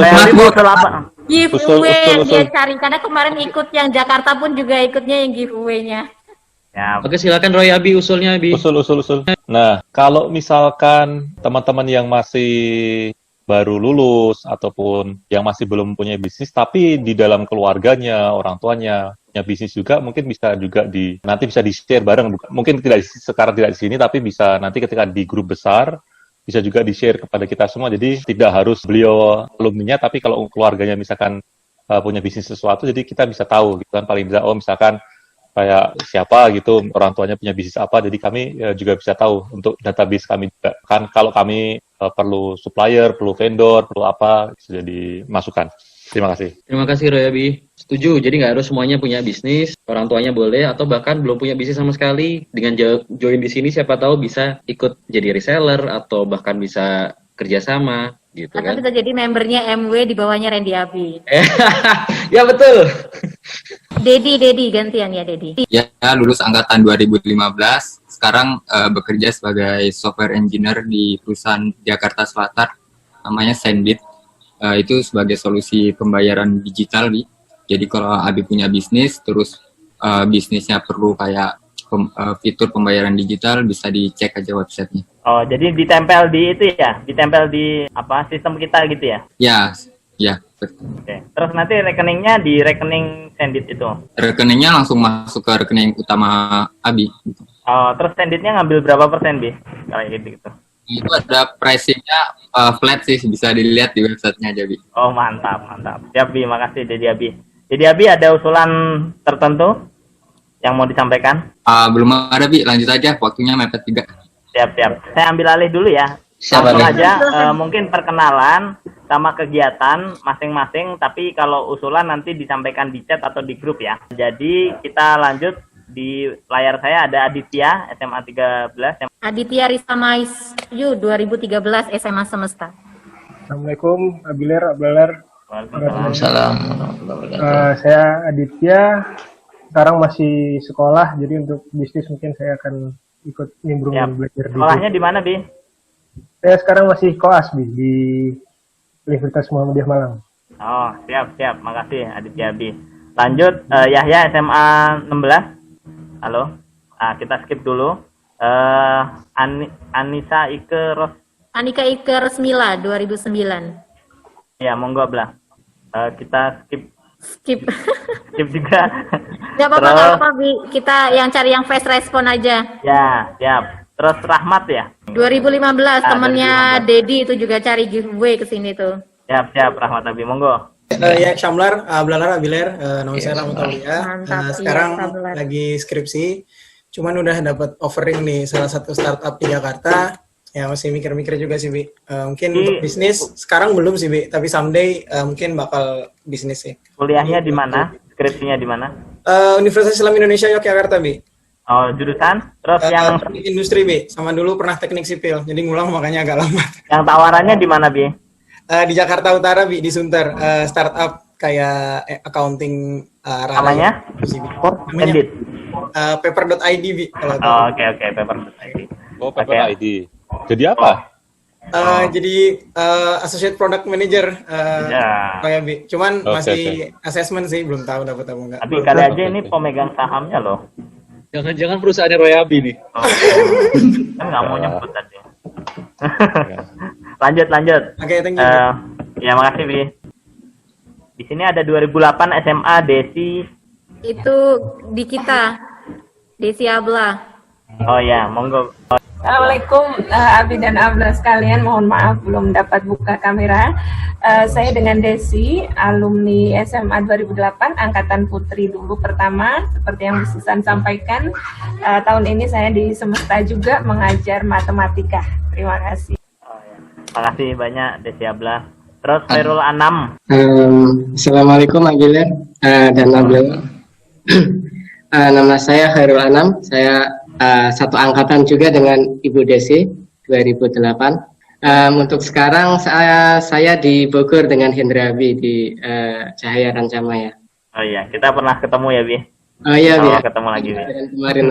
Giveaway dia cari, karena kemarin ikut yang Jakarta pun juga ikutnya yang giveaway-nya. Oke, silakan Roy Abi, usulnya Abi. Usul. Nah, kalau misalkan teman-teman yang masih baru lulus ataupun yang masih belum punya bisnis, tapi di dalam keluarganya, orang tuanya punya bisnis juga, mungkin bisa juga nanti bisa di-share bareng. Mungkin sekarang tidak di sini, tapi bisa nanti ketika di grup besar, bisa juga di-share kepada kita semua. Jadi tidak harus beliau alumninya, tapi kalau keluarganya misalkan punya bisnis sesuatu, jadi kita bisa tahu gitu kan, paling tidak misalkan kayak siapa gitu, orang tuanya punya bisnis apa, jadi kami juga bisa tahu untuk database kami juga. Kan kalau kami perlu supplier, perlu vendor, perlu apa, bisa jadi masukan. Terima kasih. Terima kasih Roy Abi. Setuju, jadi nggak harus semuanya punya bisnis, orang tuanya boleh, atau bahkan belum punya bisnis sama sekali. Dengan join di sini, siapa tahu bisa ikut jadi reseller, atau bahkan bisa kerjasama, gitu Atau kan. bisa jadi membernya MW di bawahnya Randy Abi. Ya betul. Dedi gantian ya Dedi. Ya, lulus angkatan 2015. Sekarang bekerja sebagai software engineer di perusahaan Jakarta Selatan, namanya Sandbit. itu sebagai solusi pembayaran digital, Bi. Jadi kalau Abi punya bisnis, terus bisnisnya perlu kayak fitur pembayaran digital, bisa dicek aja websitenya. Oh, jadi ditempel di itu ya? Ditempel di apa sistem kita gitu ya? Ya, betul. Oke. Terus nanti rekeningnya di rekening Sendit itu? Rekeningnya langsung masuk ke rekening utama Abi. Gitu. Oh, terus Senditnya ngambil berapa persen, Bi? Kayak gitu. Itu ada pricingnya flat sih, bisa dilihat di websitenya aja, Bi. Oh, mantap. Siap, Bi. Makasih, Dedi Abi. Dedi Abi ada usulan tertentu yang mau disampaikan? Belum ada, Bi. Lanjut aja, waktunya mepet juga. Siap. Saya ambil alih dulu ya. Siapa, Langsung Bi? aja, mungkin perkenalan sama kegiatan masing-masing, tapi kalau usulan nanti disampaikan di chat atau di grup ya. Jadi kita lanjut, di layar saya ada Aditya, SMA 13. Aditya Ristamais Yu 2013 SMA Semesta. Assalamualaikum, Abiler. Waalaikumsalam warahmatullahi wabarakatuh. Saya Aditya, sekarang masih sekolah, jadi untuk bisnis mungkin saya akan ikut nimbrung dan belajar di Sekolahnya di mana, Bi? Saya sekarang masih koas di Universitas Muhammadiyah Malang. Oh, siap. Makasih, Aditya Bi. Lanjut, Yahya SMA 16. Halo. Kita skip dulu. Anika Ike Resmila 2009. Ya, monggo Blah. Kita skip juga. Gak apa-apa, Bi. Kita yang cari yang fast respon aja. Ya, siap. Terus Rahmat ya? 2015, temennya Dedi itu juga cari giveaway ke sini tuh. Siap, Rahmat Abi, monggo. Ya, Syamlar, Abiler, nama saya Rahmat Aulia. Sekarang iya, lagi skripsi, cuman udah dapat offering nih salah satu startup di Jakarta. Ya, masih mikir-mikir juga sih, Bi. Mungkin untuk bisnis, sekarang belum sih, Bi. Tapi someday mungkin bakal bisnis sih. Kuliahnya di mana? Skripsinya di mana? Universitas Islam Indonesia Yogyakarta, Bi. Oh, jurusan? Terus yang teknik industri, Bi. Sama dulu pernah teknik sipil, jadi ngulang makanya agak lama. Yang tawarannya di mana, Bi? Di Jakarta Utara, Bi, di Sunter. Startup kayak accounting. Namanya? Namanya paper.id, Bi. Oh, oke, paper.id. Oh, paper.id. Jadi apa? Jadi associate product manager. Kayak, Bi. Cuman masih assessment sih, belum tahu dapat apa enggak. Tapi kali aja ini pemegang sahamnya loh. Jangan perusahaannya Roy Abi nih. Kan nggak mau nyebut tadi. Lanjut. Oke, thank you. Ya, makasih, Bi. Di sini ada 2008 SMA Desi. Itu di kita. Desi Abla. Oh ya, monggo. Assalamualaikum Abi dan Abla sekalian, mohon maaf belum dapat buka kamera. Saya dengan Desi, alumni SMA 2008, angkatan putri dulu pertama, seperti yang Bu Susan sampaikan. Tahun ini saya di Semesta juga mengajar matematika. Terima kasih. Makasih banyak Desi Abla. Terus Khairul Anam. Assalamualaikum Abiler dan Abla. Nama saya Khairul Anam, saya satu angkatan juga dengan Ibu Desi 2008. Untuk sekarang saya di Bogor dengan Hendra Abi di Cahaya Rancamaya. Oh iya, kita pernah ketemu ya, Bi? Oh iya, Bi. Ketemu lagi, Bi. Kemarin.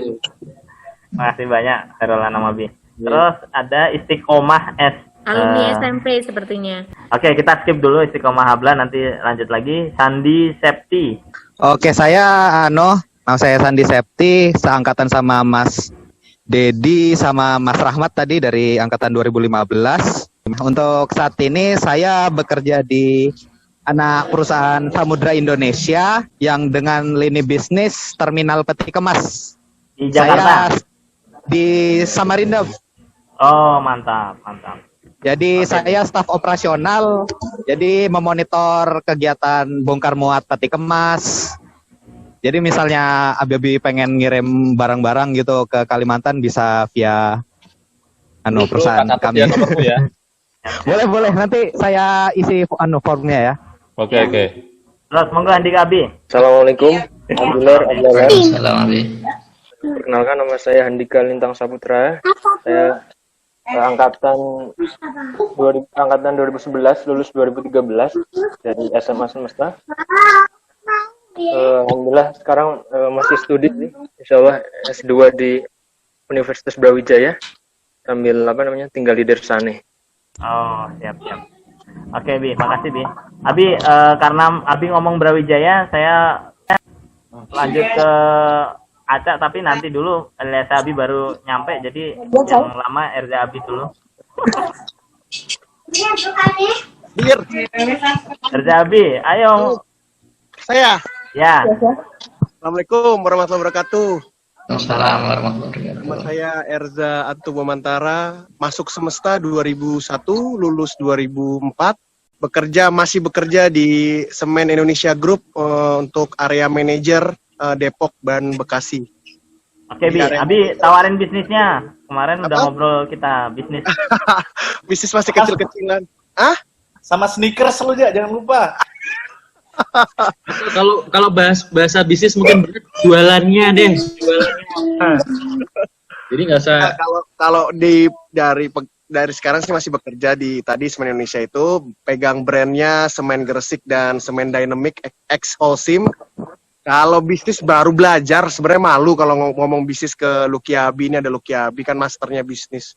Makasih banyak Khairul Anam Abi. Terus ada Istiqomah S. Alumni SMP sepertinya. Oke, kita skip dulu Istiqomah Habla, nanti lanjut lagi. Sandi Septi. Oke, nama saya Sandi Septi, seangkatan sama Mas Dedi sama Mas Rahmat tadi dari angkatan 2015. Untuk saat ini saya bekerja di anak perusahaan Samudra Indonesia yang dengan lini bisnis terminal peti kemas. Di Jakarta? Saya di Samarinda. Oh, mantap. Jadi saya staf operasional, jadi memonitor kegiatan bongkar muat peti kemas. Jadi misalnya Abi pengen ngirim barang-barang gitu ke Kalimantan bisa via perusahaan kami. Ya. Boleh nanti saya isi formnya ya. Oke. Terus monggo Andika Abi. Assalamualaikum. Waalaikumsalam, Abi. Perkenalkan, nama saya Handika Lintang Saputra. Saya angkatan 2011, lulus 2013 dari SMA Semesta. Alhamdulillah sekarang masih studi nih, insya Allah S2 di Universitas Brawijaya sambil tinggal di Dersane. Oh, siap. Oke, Bi, makasih, Bi. Abi, karena Abi ngomong Brawijaya, saya lanjut ke Acak, tapi nanti dulu Elisa Abi baru nyampe, jadi yang lama Erza Abi dulu. Erza Abi, ayo. Saya. Ya. Assalamualaikum warahmatullahi wabarakatuh. Assalamualaikum warahmatullahi wabarakatuh. Nama saya Erza Atu Bomantara, masuk semesta 2001, lulus 2004, masih bekerja di Semen Indonesia Group untuk area manajer Depok dan Bekasi. Oke, Bi, Abi tawarin bisnisnya. Kemarin udah ngobrol kita bisnis. Bisnis masih kecil-kecilan. Ah? Sama sneakers lu aja, jangan lupa. Kalau bahasa bisnis mungkin berat jualannya deh. Jadi nggak usah. Kalau dari sekarang sih masih bekerja di tadi Semen Indonesia itu, pegang brandnya Semen Gresik dan Semen Dynamic X Holcim. Kalau bisnis baru belajar, sebenarnya malu kalau ngomong bisnis ke Lucky Abi. Ini ada Lucky Abi kan masternya bisnis.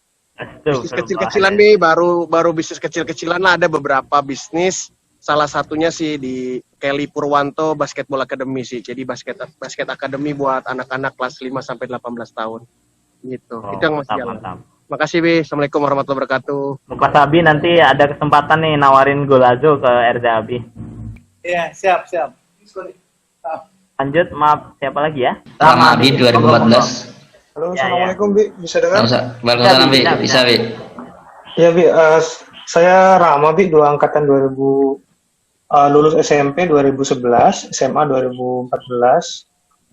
Bisnis kecil-kecilan nih, baru bisnis kecil-kecilan lah, ada beberapa bisnis. Salah satunya sih di Kelly Purwanto Basketball Academy sih. Jadi basket academy buat anak-anak kelas 5 sampai 18 tahun. Gitu. Itu yang masih jalan. Makasih, Bi. Assalamualaikum warahmatullahi wabarakatuh. Mas Abi nanti ada kesempatan nih nawarin Golazo ke Erza Abi. Iya, siap. Lanjut, maaf, siapa lagi ya? Rama Abi 2014. Halo, Assalamualaikum, Bi. Bisa dengar? Waalaikumsalam, Bi. Bisa, Bi. Iya, Bi. Saya Rama, Bi, angkatan 2000, lulus SMP 2011, SMA 2014.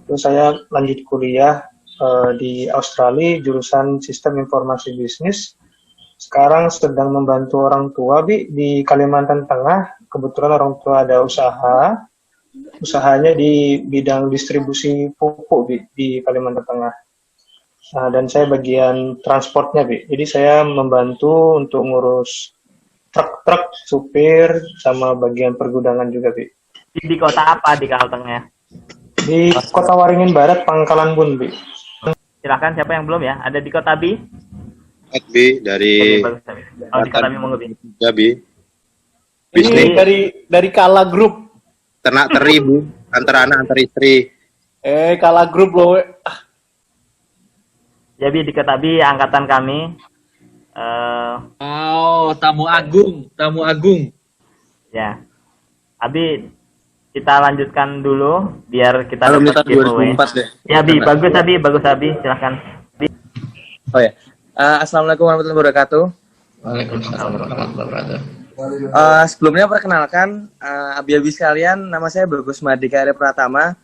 Terus saya lanjut kuliah di Australia, jurusan Sistem Informasi Bisnis. Sekarang sedang membantu orang tua, Bi, di Kalimantan Tengah. Kebetulan orang tua ada usahanya di bidang distribusi pupuk, Bi, di Kalimantan Tengah. Dan saya bagian transportnya, Bi. Jadi saya membantu untuk ngurus truk, supir, sama bagian pergudangan juga, Bi. Di kota apa di Kaltengnya? Di Kota Waringin Barat, Pangkalan Bun, Bi. Silakan, siapa yang belum ya? Ada di kota Bi? Bi dari Oh, di kota Bi, monggo, Bi. Ya, Bi. Ini dari Kala Group. Ternak teri, Bu. Antar anak, antar istri. Kala Group loh. Ya, Bi, di kota Bi, angkatan kami. Tamu agung. Ya. Abi, kita lanjutkan dulu biar kita Alumni dapat tahun 2004 deh. Ya, Bi, bagus Abi, silakan. Bi. Oh ya. Assalamualaikum warahmatullahi wabarakatuh. Waalaikumsalam warahmatullahi wabarakatuh. Sebelumnya perkenalkan abi-abi sekalian, nama saya Bagus Mardika Arya Pratama.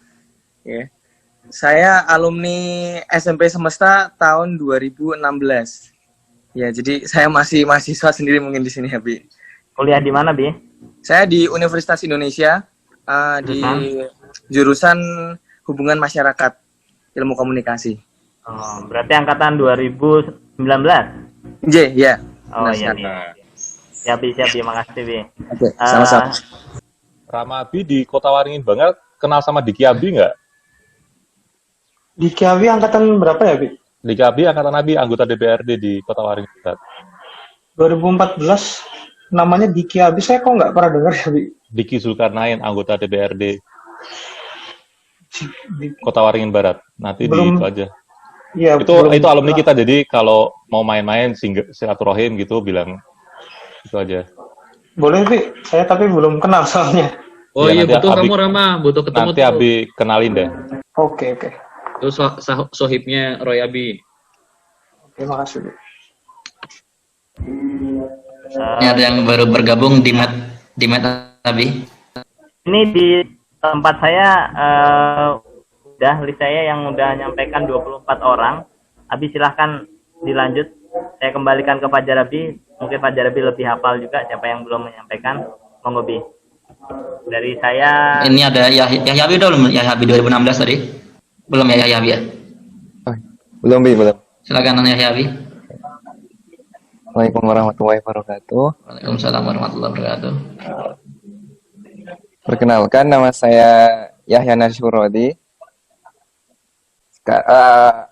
Ya. Saya alumni SMP Semesta tahun 2016. Ya, jadi saya masih mahasiswa sendiri mungkin di sini ya, Bi. Kuliah di mana, Bi? Saya di Universitas Indonesia di jurusan Hubungan Masyarakat, Ilmu Komunikasi. Oh, berarti angkatan 2019? Ya. Oh iya, Bi. Siap, Bi. Makasih, Bi. Oke, sama-sama. Rama Abi di Kota Waringin Banget kenal sama Diki Abi nggak? Diki Abi angkatan berapa ya, Bi? Diki Abi angkatan Abi, anggota DPRD di Kota Waringin Barat. 2014, namanya Diki Abi, saya kok nggak pernah dengar ya, Bi? Diki Zulkarnain, anggota DPRD Kota Waringin Barat. Nanti Belum. di itu aja. Iya, Itu alumni kita, jadi kalau mau main-main silaturahim gitu bilang itu aja. Boleh, Bi. Saya tapi belum kenal soalnya. Oh Ya, iya, nanti butuh Abi- kamu Rama, butuh ketemu Nanti Abi kenalin deh. Oke. Itu sohibnya Roy Abi. Terima kasih, Bi. Ini ada yang baru bergabung di Met Abi. Ini di tempat saya udah list saya yang udah nyampaikan 24 orang. Abi silahkan dilanjut. Saya kembalikan ke Fajar Abi. Mungkin Fajar Abi lebih hafal juga siapa yang belum menyampaikan. Monggo, Bi. Dari saya. Ini ada Yahya Abi udah belum? Yahya Abi 2016 tadi. Belum ya Yahya Abi ya? Belum, Bi, belum. Silakan Yahya Abi. Assalamualaikum warahmatullahi wabarakatuh. Waalaikumsalam warahmatullahi wabarakatuh. Perkenalkan, nama saya Yahya Nasyurodi.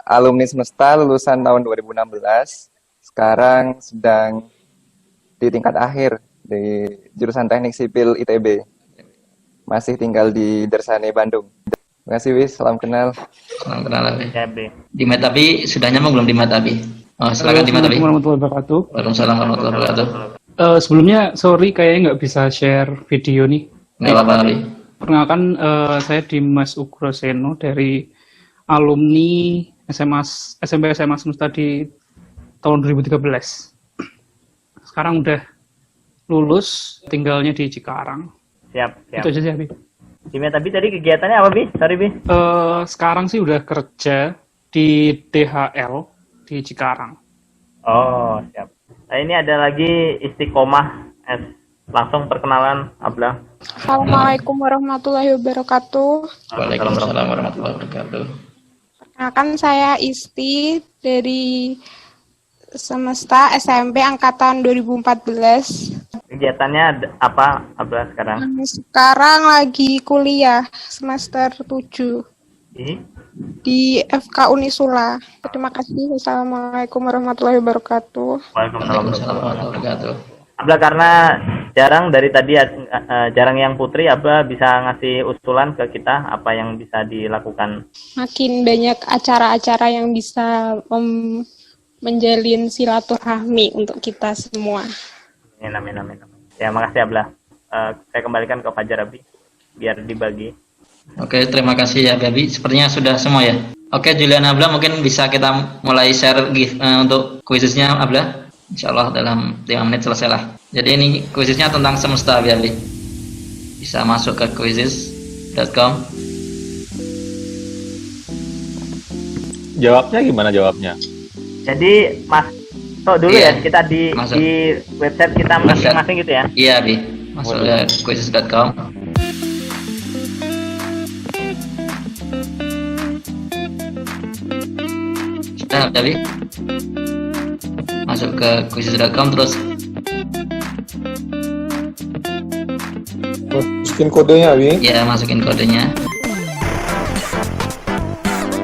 Alumni Semesta lulusan tahun 2016. Sekarang sedang di tingkat akhir dari jurusan Teknik Sipil ITB. Masih tinggal di Dersane, Bandung. Terima kasih, Wis. Salam kenal. Salam kenal, Abi. Di Metabi sudah nyambung belum di Metabi? Oh, silakan di Metabi. Assalamualaikum warahmatullahi wabarakatuh. Waalaikumsalam warahmatullahi wabarakatuh. Sebelumnya, sorry kayaknya nggak bisa share video nih. Nggak apa-apa, Abi. Perkenalkan, saya Dimas Ugroseno dari alumni SMP SMA Semesta di tahun 2013. Sekarang udah lulus, tinggalnya di Cikarang. Siap. Itu aja sih, Abi. Tapi tadi kegiatannya apa, Bi? Sorry, Bi. Sekarang sih udah kerja di DHL di Cikarang. Oh, siap. Nah, ini ada lagi Istiqomah S. Langsung perkenalan, Abla. Assalamualaikum warahmatullahi wabarakatuh. Waalaikumsalam warahmatullahi wabarakatuh. Perkenalkan saya Isti dari Semesta SMP angkatan 2014. Kegiatannya apa, Abla, sekarang? Sekarang lagi kuliah semester 7 di FK Unisula. Terima kasih. Wassalamualaikum warahmatullahi wabarakatuh. Waalaikumsalam warahmatullahi wabarakatuh. Abla, karena jarang dari tadi jarang yang Putri, Abla bisa ngasih usulan ke kita apa yang bisa dilakukan. Makin banyak acara-acara yang bisa menjalin silaturahmi untuk kita semua. Amin. Ya, makasih, Abla. Saya kembalikan ke Fajar, Abi, biar dibagi. Oke, terima kasih ya, Abi. Sepertinya sudah semua ya. Oke, Julian Abla, mungkin bisa kita mulai share untuk kuisisnya, Abla. Insya Allah dalam 5 menit selesai lah. Jadi ini kuisisnya tentang semesta, Abi. Bisa masuk ke quizzes.com. Jawabnya gimana jawabnya? Jadi masuk dulu ya, kita di website kita masing-masing gitu ya? Iya, Abi. Masuk ke quizzes.com. Sudah, Abi. Masuk ke quizzes.com terus masukin kodenya, Abi. ya, masukin kodenya.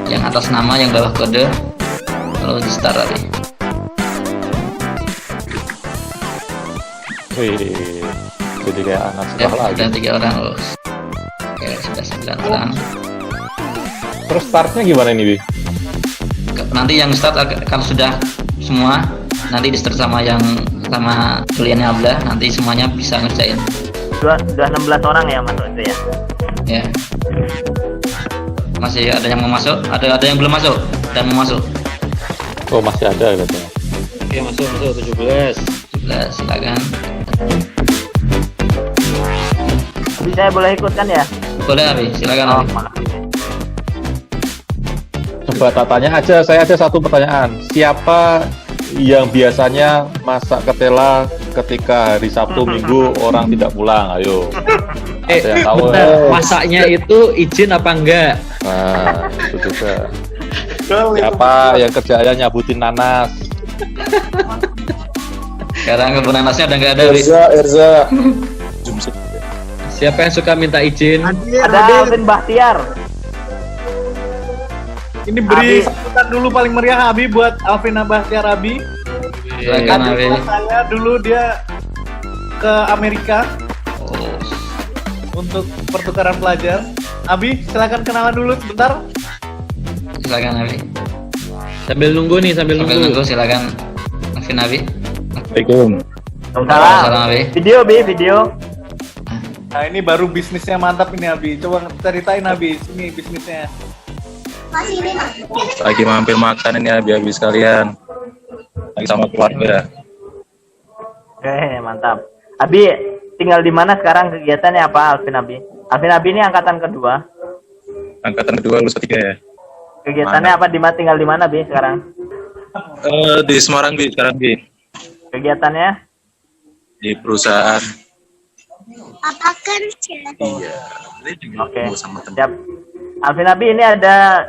Yang atas nama, yang bawah kode, lalu di start, Abi. Wih, jadi kayak anak sekolah lagi. Sudah 3 orang lulus. Oke, sudah 9 orang. Terus startnya gimana ini, Bi? Nanti yang start kalau sudah semua, nanti di start sama Julian Abla, nanti semuanya bisa ngerjain. Sudah 16 orang ya masuk itu ya? Ya. Masih ada yang mau masuk, ada yang belum masuk dan mau masuk. Oh, masih ada katanya. Oke, masuk 17, silakan. Abi, saya boleh ikut kan ya? Boleh, Abi, silakan. Coba tanya aja, saya ada satu pertanyaan. Siapa yang biasanya masak ketela ketika hari Sabtu Minggu orang tidak pulang? Ayo. Ada yang tahu? Bentar, masaknya itu izin apa enggak? Nah, itu juga. Siapa yang kerjanya nyabutin nanas? Sekarang kebun nanasnya udah nggak ada. Erza. Siapa yang suka minta izin? Ada Alvin Bahtiar. Ini beri sambutan dulu paling meriah, Abi, buat Alvin Bahtiar, Abi. Silakan, Abi. Saya dulu dia ke Amerika untuk pertukaran pelajar. Abi, silakan kenalan dulu sebentar. Silakan, Abi. Sambil nunggu, silakan. Alvin, Abi. Assalamualaikum. Waalaikumsalam. Abi. Video. Nah, ini baru bisnisnya mantap ini, Abi. Coba ceritain, Abi, sini bisnisnya. Lagi mampir makan ini habis sekalian. Lagi sama keluarga. Oke, mantap. Abi, tinggal di mana sekarang, kegiatannya apa, Alvin Abi? Alvin Abi ini angkatan kedua. Angkatan kedua lulus ketiga ya. Kegiatannya apa, tinggal di mana, Bi, sekarang? Di Semarang, Bi, sekarang, Bi. Kegiatannya? Di perusahaan. Apa kerja? Iya. Oke, siap. Alvin Abi, ini ada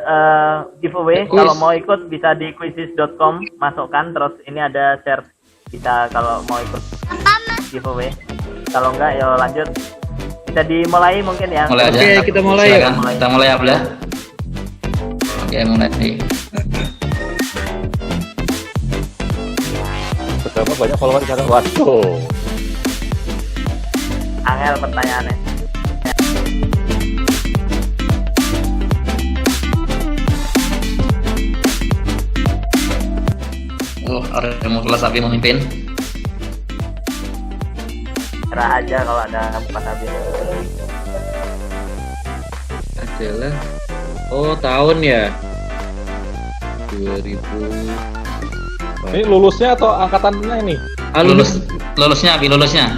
giveaway. Kalau mau ikut bisa di quizzes.com, masukkan. Terus ini ada share, bisa kalau mau ikut giveaway. Kalau enggak, ya lanjut. Bisa dimulai mungkin ya. Mulai aja. Oke, kita mulai. Silakan. Kita mulai, Abla. Oke, mulai. Berapa banyak follower sekarang? Waduh. angel pertanyaannya. Kelas Abi memimpin. Serah aja kalau ada Mas Abi. Adalah tahun ya 2000. Ini lulusnya atau angkatannya ini? Lulusnya Abi, lulusnya.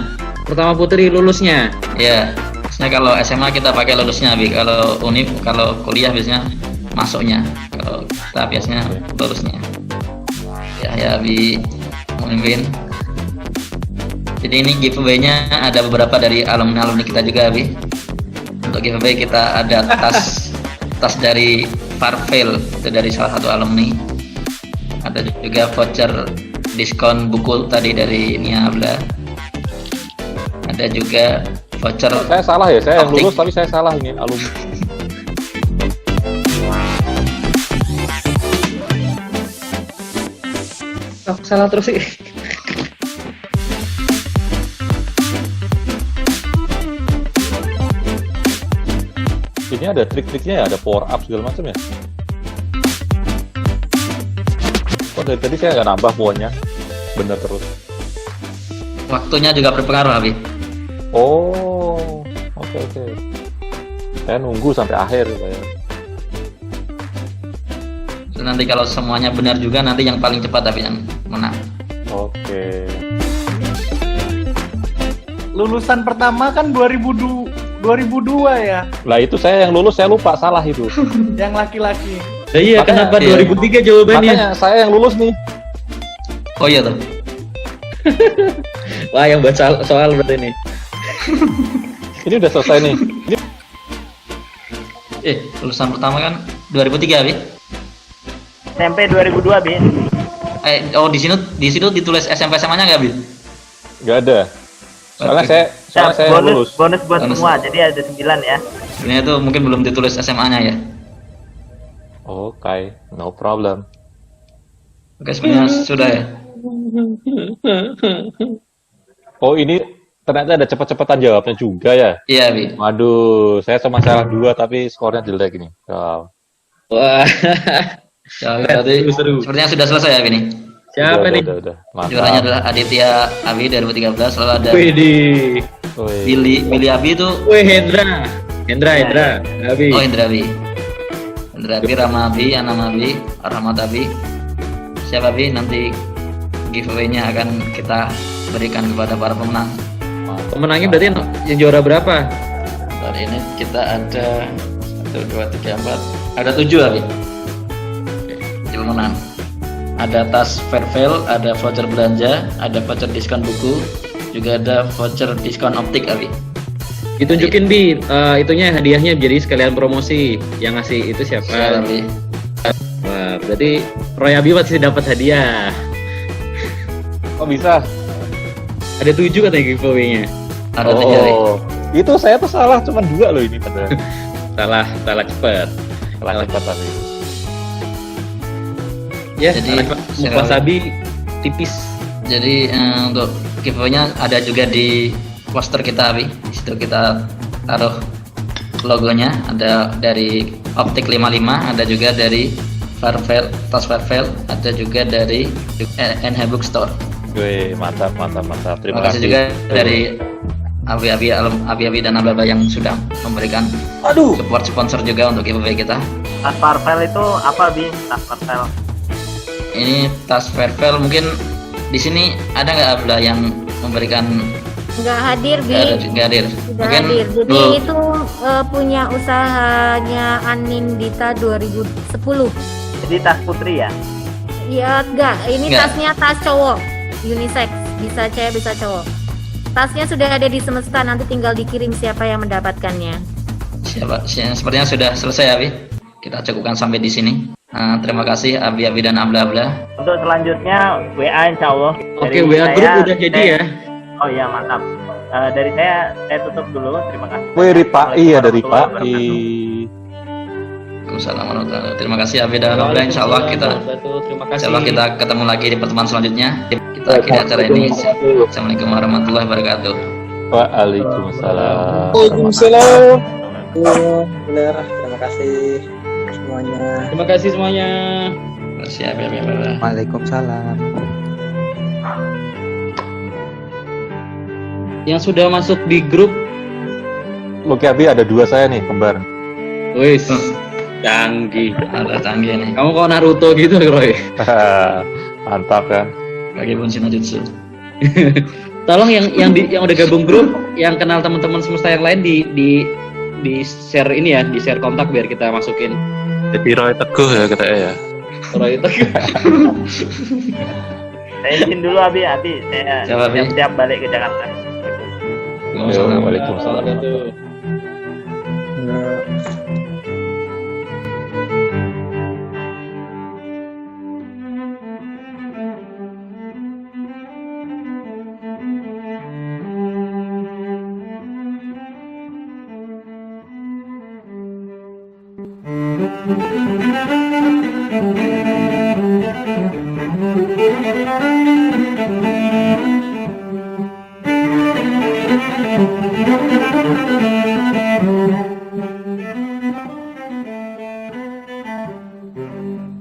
Pertama Putri lulusnya. Iya. Biasanya kalau SMA kita pakai lulusnya Abi. Kalau univ, kalau kuliah biasanya masuknya. Kalau kita biasanya lulusnya. Ya Abi memimpin. Jadi ini giveaway-nya ada beberapa dari alumni kita juga Abi. Untuk giveaway kita ada tas dari Farfail, itu dari salah satu alumni. Ada juga voucher diskon buku tadi dari Nia Abla. Ada juga voucher. Saya salah ya, saya yang lulus tapi saya salah ini alumni. Salah terus sih. Ini ada trik-triknya ya, ada power up segala macam ya. Kok dari tadi saya nggak nambah poinnya, bener terus. Waktunya juga berpengaruh Abi. Oh, oke. Saya nunggu sampai akhir saya. Nanti kalau semuanya benar juga nanti yang paling cepat tapi yang menang. Oke. Lulusan pertama kan 2002 ya. Lah itu saya yang lulus, saya lupa salah itu. Yang laki-laki. Iya, kenapa 2003 jawabannya? Makanya saya yang lulus nih. Oh iya tuh. Wah, yang baca soal berarti ini. Ini udah selesai nih. Lulusan pertama kan 2003 Abi. SMP 2002 Bi. Di situ ditulis SMP SMA-nya nggak Bi? Nggak ada. Soalnya saya lulus. Bonus buat semua, jadi ada 9 ya. Sebenarnya itu mungkin belum ditulis SMA-nya ya. Oke, no problem. Oke, sebenarnya sudah ya. Oh ini ternyata ada cepet-cepetan jawabnya juga ya? Iya Bi. Waduh, saya cuma salah 2 tapi skornya jelek ini. Wow. Wah. Berarti sepertinya sudah selesai ya ini. Siapa nih? Udah. Juaranya adalah Aditya Abi 2013, lalu ada Billy Abi itu. Hendra Abi. Oh Hendra Abi, Rama Abi, Anam Abi, Rahmat Abi. Siapa Abi? Nanti giveaway-nya akan kita berikan kepada para pemenang. Pemenangnya berarti yang juara berapa? Hari ini kita ada 1, 2, 3, 4. Ada 7 Abi. 7 pemenang. Ada tas Fairfail, ada voucher belanja, ada voucher diskon buku, juga ada voucher diskon optik Abi. Ditunjukin Bi, itunya hadiahnya jadi sekalian promosi. Yang ngasih itu siapa? Abi. Wah, berarti Roy Abi pasti dapat hadiah. Oh bisa? Ada 7 katanya giveaway-nya. Ada 7 Abi. Itu saya tuh salah, cuma 2 loh ini padahal. salah cepet. Salah cepet tapi. Ya, jadi Wasabi tipis. Jadi untuk giveaway-nya ada juga di poster kita Abi. Di situ kita taruh logonya, ada dari Optik 55, ada juga dari Fairfail, tas Fairfail, ada juga dari NH Bookstore. Wih, mantap. Terima kasih juga dari Abi dan Ababa yang sudah memberikan support sponsor juga untuk giveaway kita. Tas Fairfail itu apa Bi? Tas Fairfail. Ini tas Fairfail, mungkin di sini ada nggak Abla yang memberikan? Nggak hadir Bi. Nggak hadir. Nggak hadir. Jadi itu punya usahanya Anindita 2010. Jadi tas putri ya? Iya enggak. Ini Enggak. tasnya tas cowok, unisex, bisa cewek bisa cowok. Tasnya sudah ada di Semesta, nanti tinggal dikirim siapa yang mendapatkannya. Sepertinya sudah selesai Abi. Kita cukupkan sampai di sini. Terima kasih Abi dan Abla. Untuk selanjutnya WA insya Allah. Oke, WA grup udah jadi ya. Oh iya mantap. Dari saya tutup dulu. Terima kasih. Wih, Ripai ada Ripai. Assalamualaikum. Terima kasih Abi dan Abla. Insya Allah kita ketemu lagi di pertemuan selanjutnya. Kita akhiri acara ini. Assalamualaikum warahmatullahi wabarakatuh. Waalaikumsalam. Waalaikumsalam. Benar, terima kasih semuanya. Terima kasih semuanya. Siap ya. Waalaikumsalam. Yang sudah masuk di grup, Oke, Abi, ada 2 saya nih, kembar. wis, canggih. Ada canggih nih. Kamu kok Naruto gitu, Roy? Mantap kan? Bagi Bunshin no Jutsu. Tolong yang udah gabung grup, yang kenal teman-teman semesta yang lain di share ini ya, di share kontak biar kita masukin. Jadi Roy Teguh ya kita ya. Roy Teguh. Saya izin dulu Abi, saya Siap, Abi. siap-siap balik ke Jakarta. Waalaikumsalam. Thank you.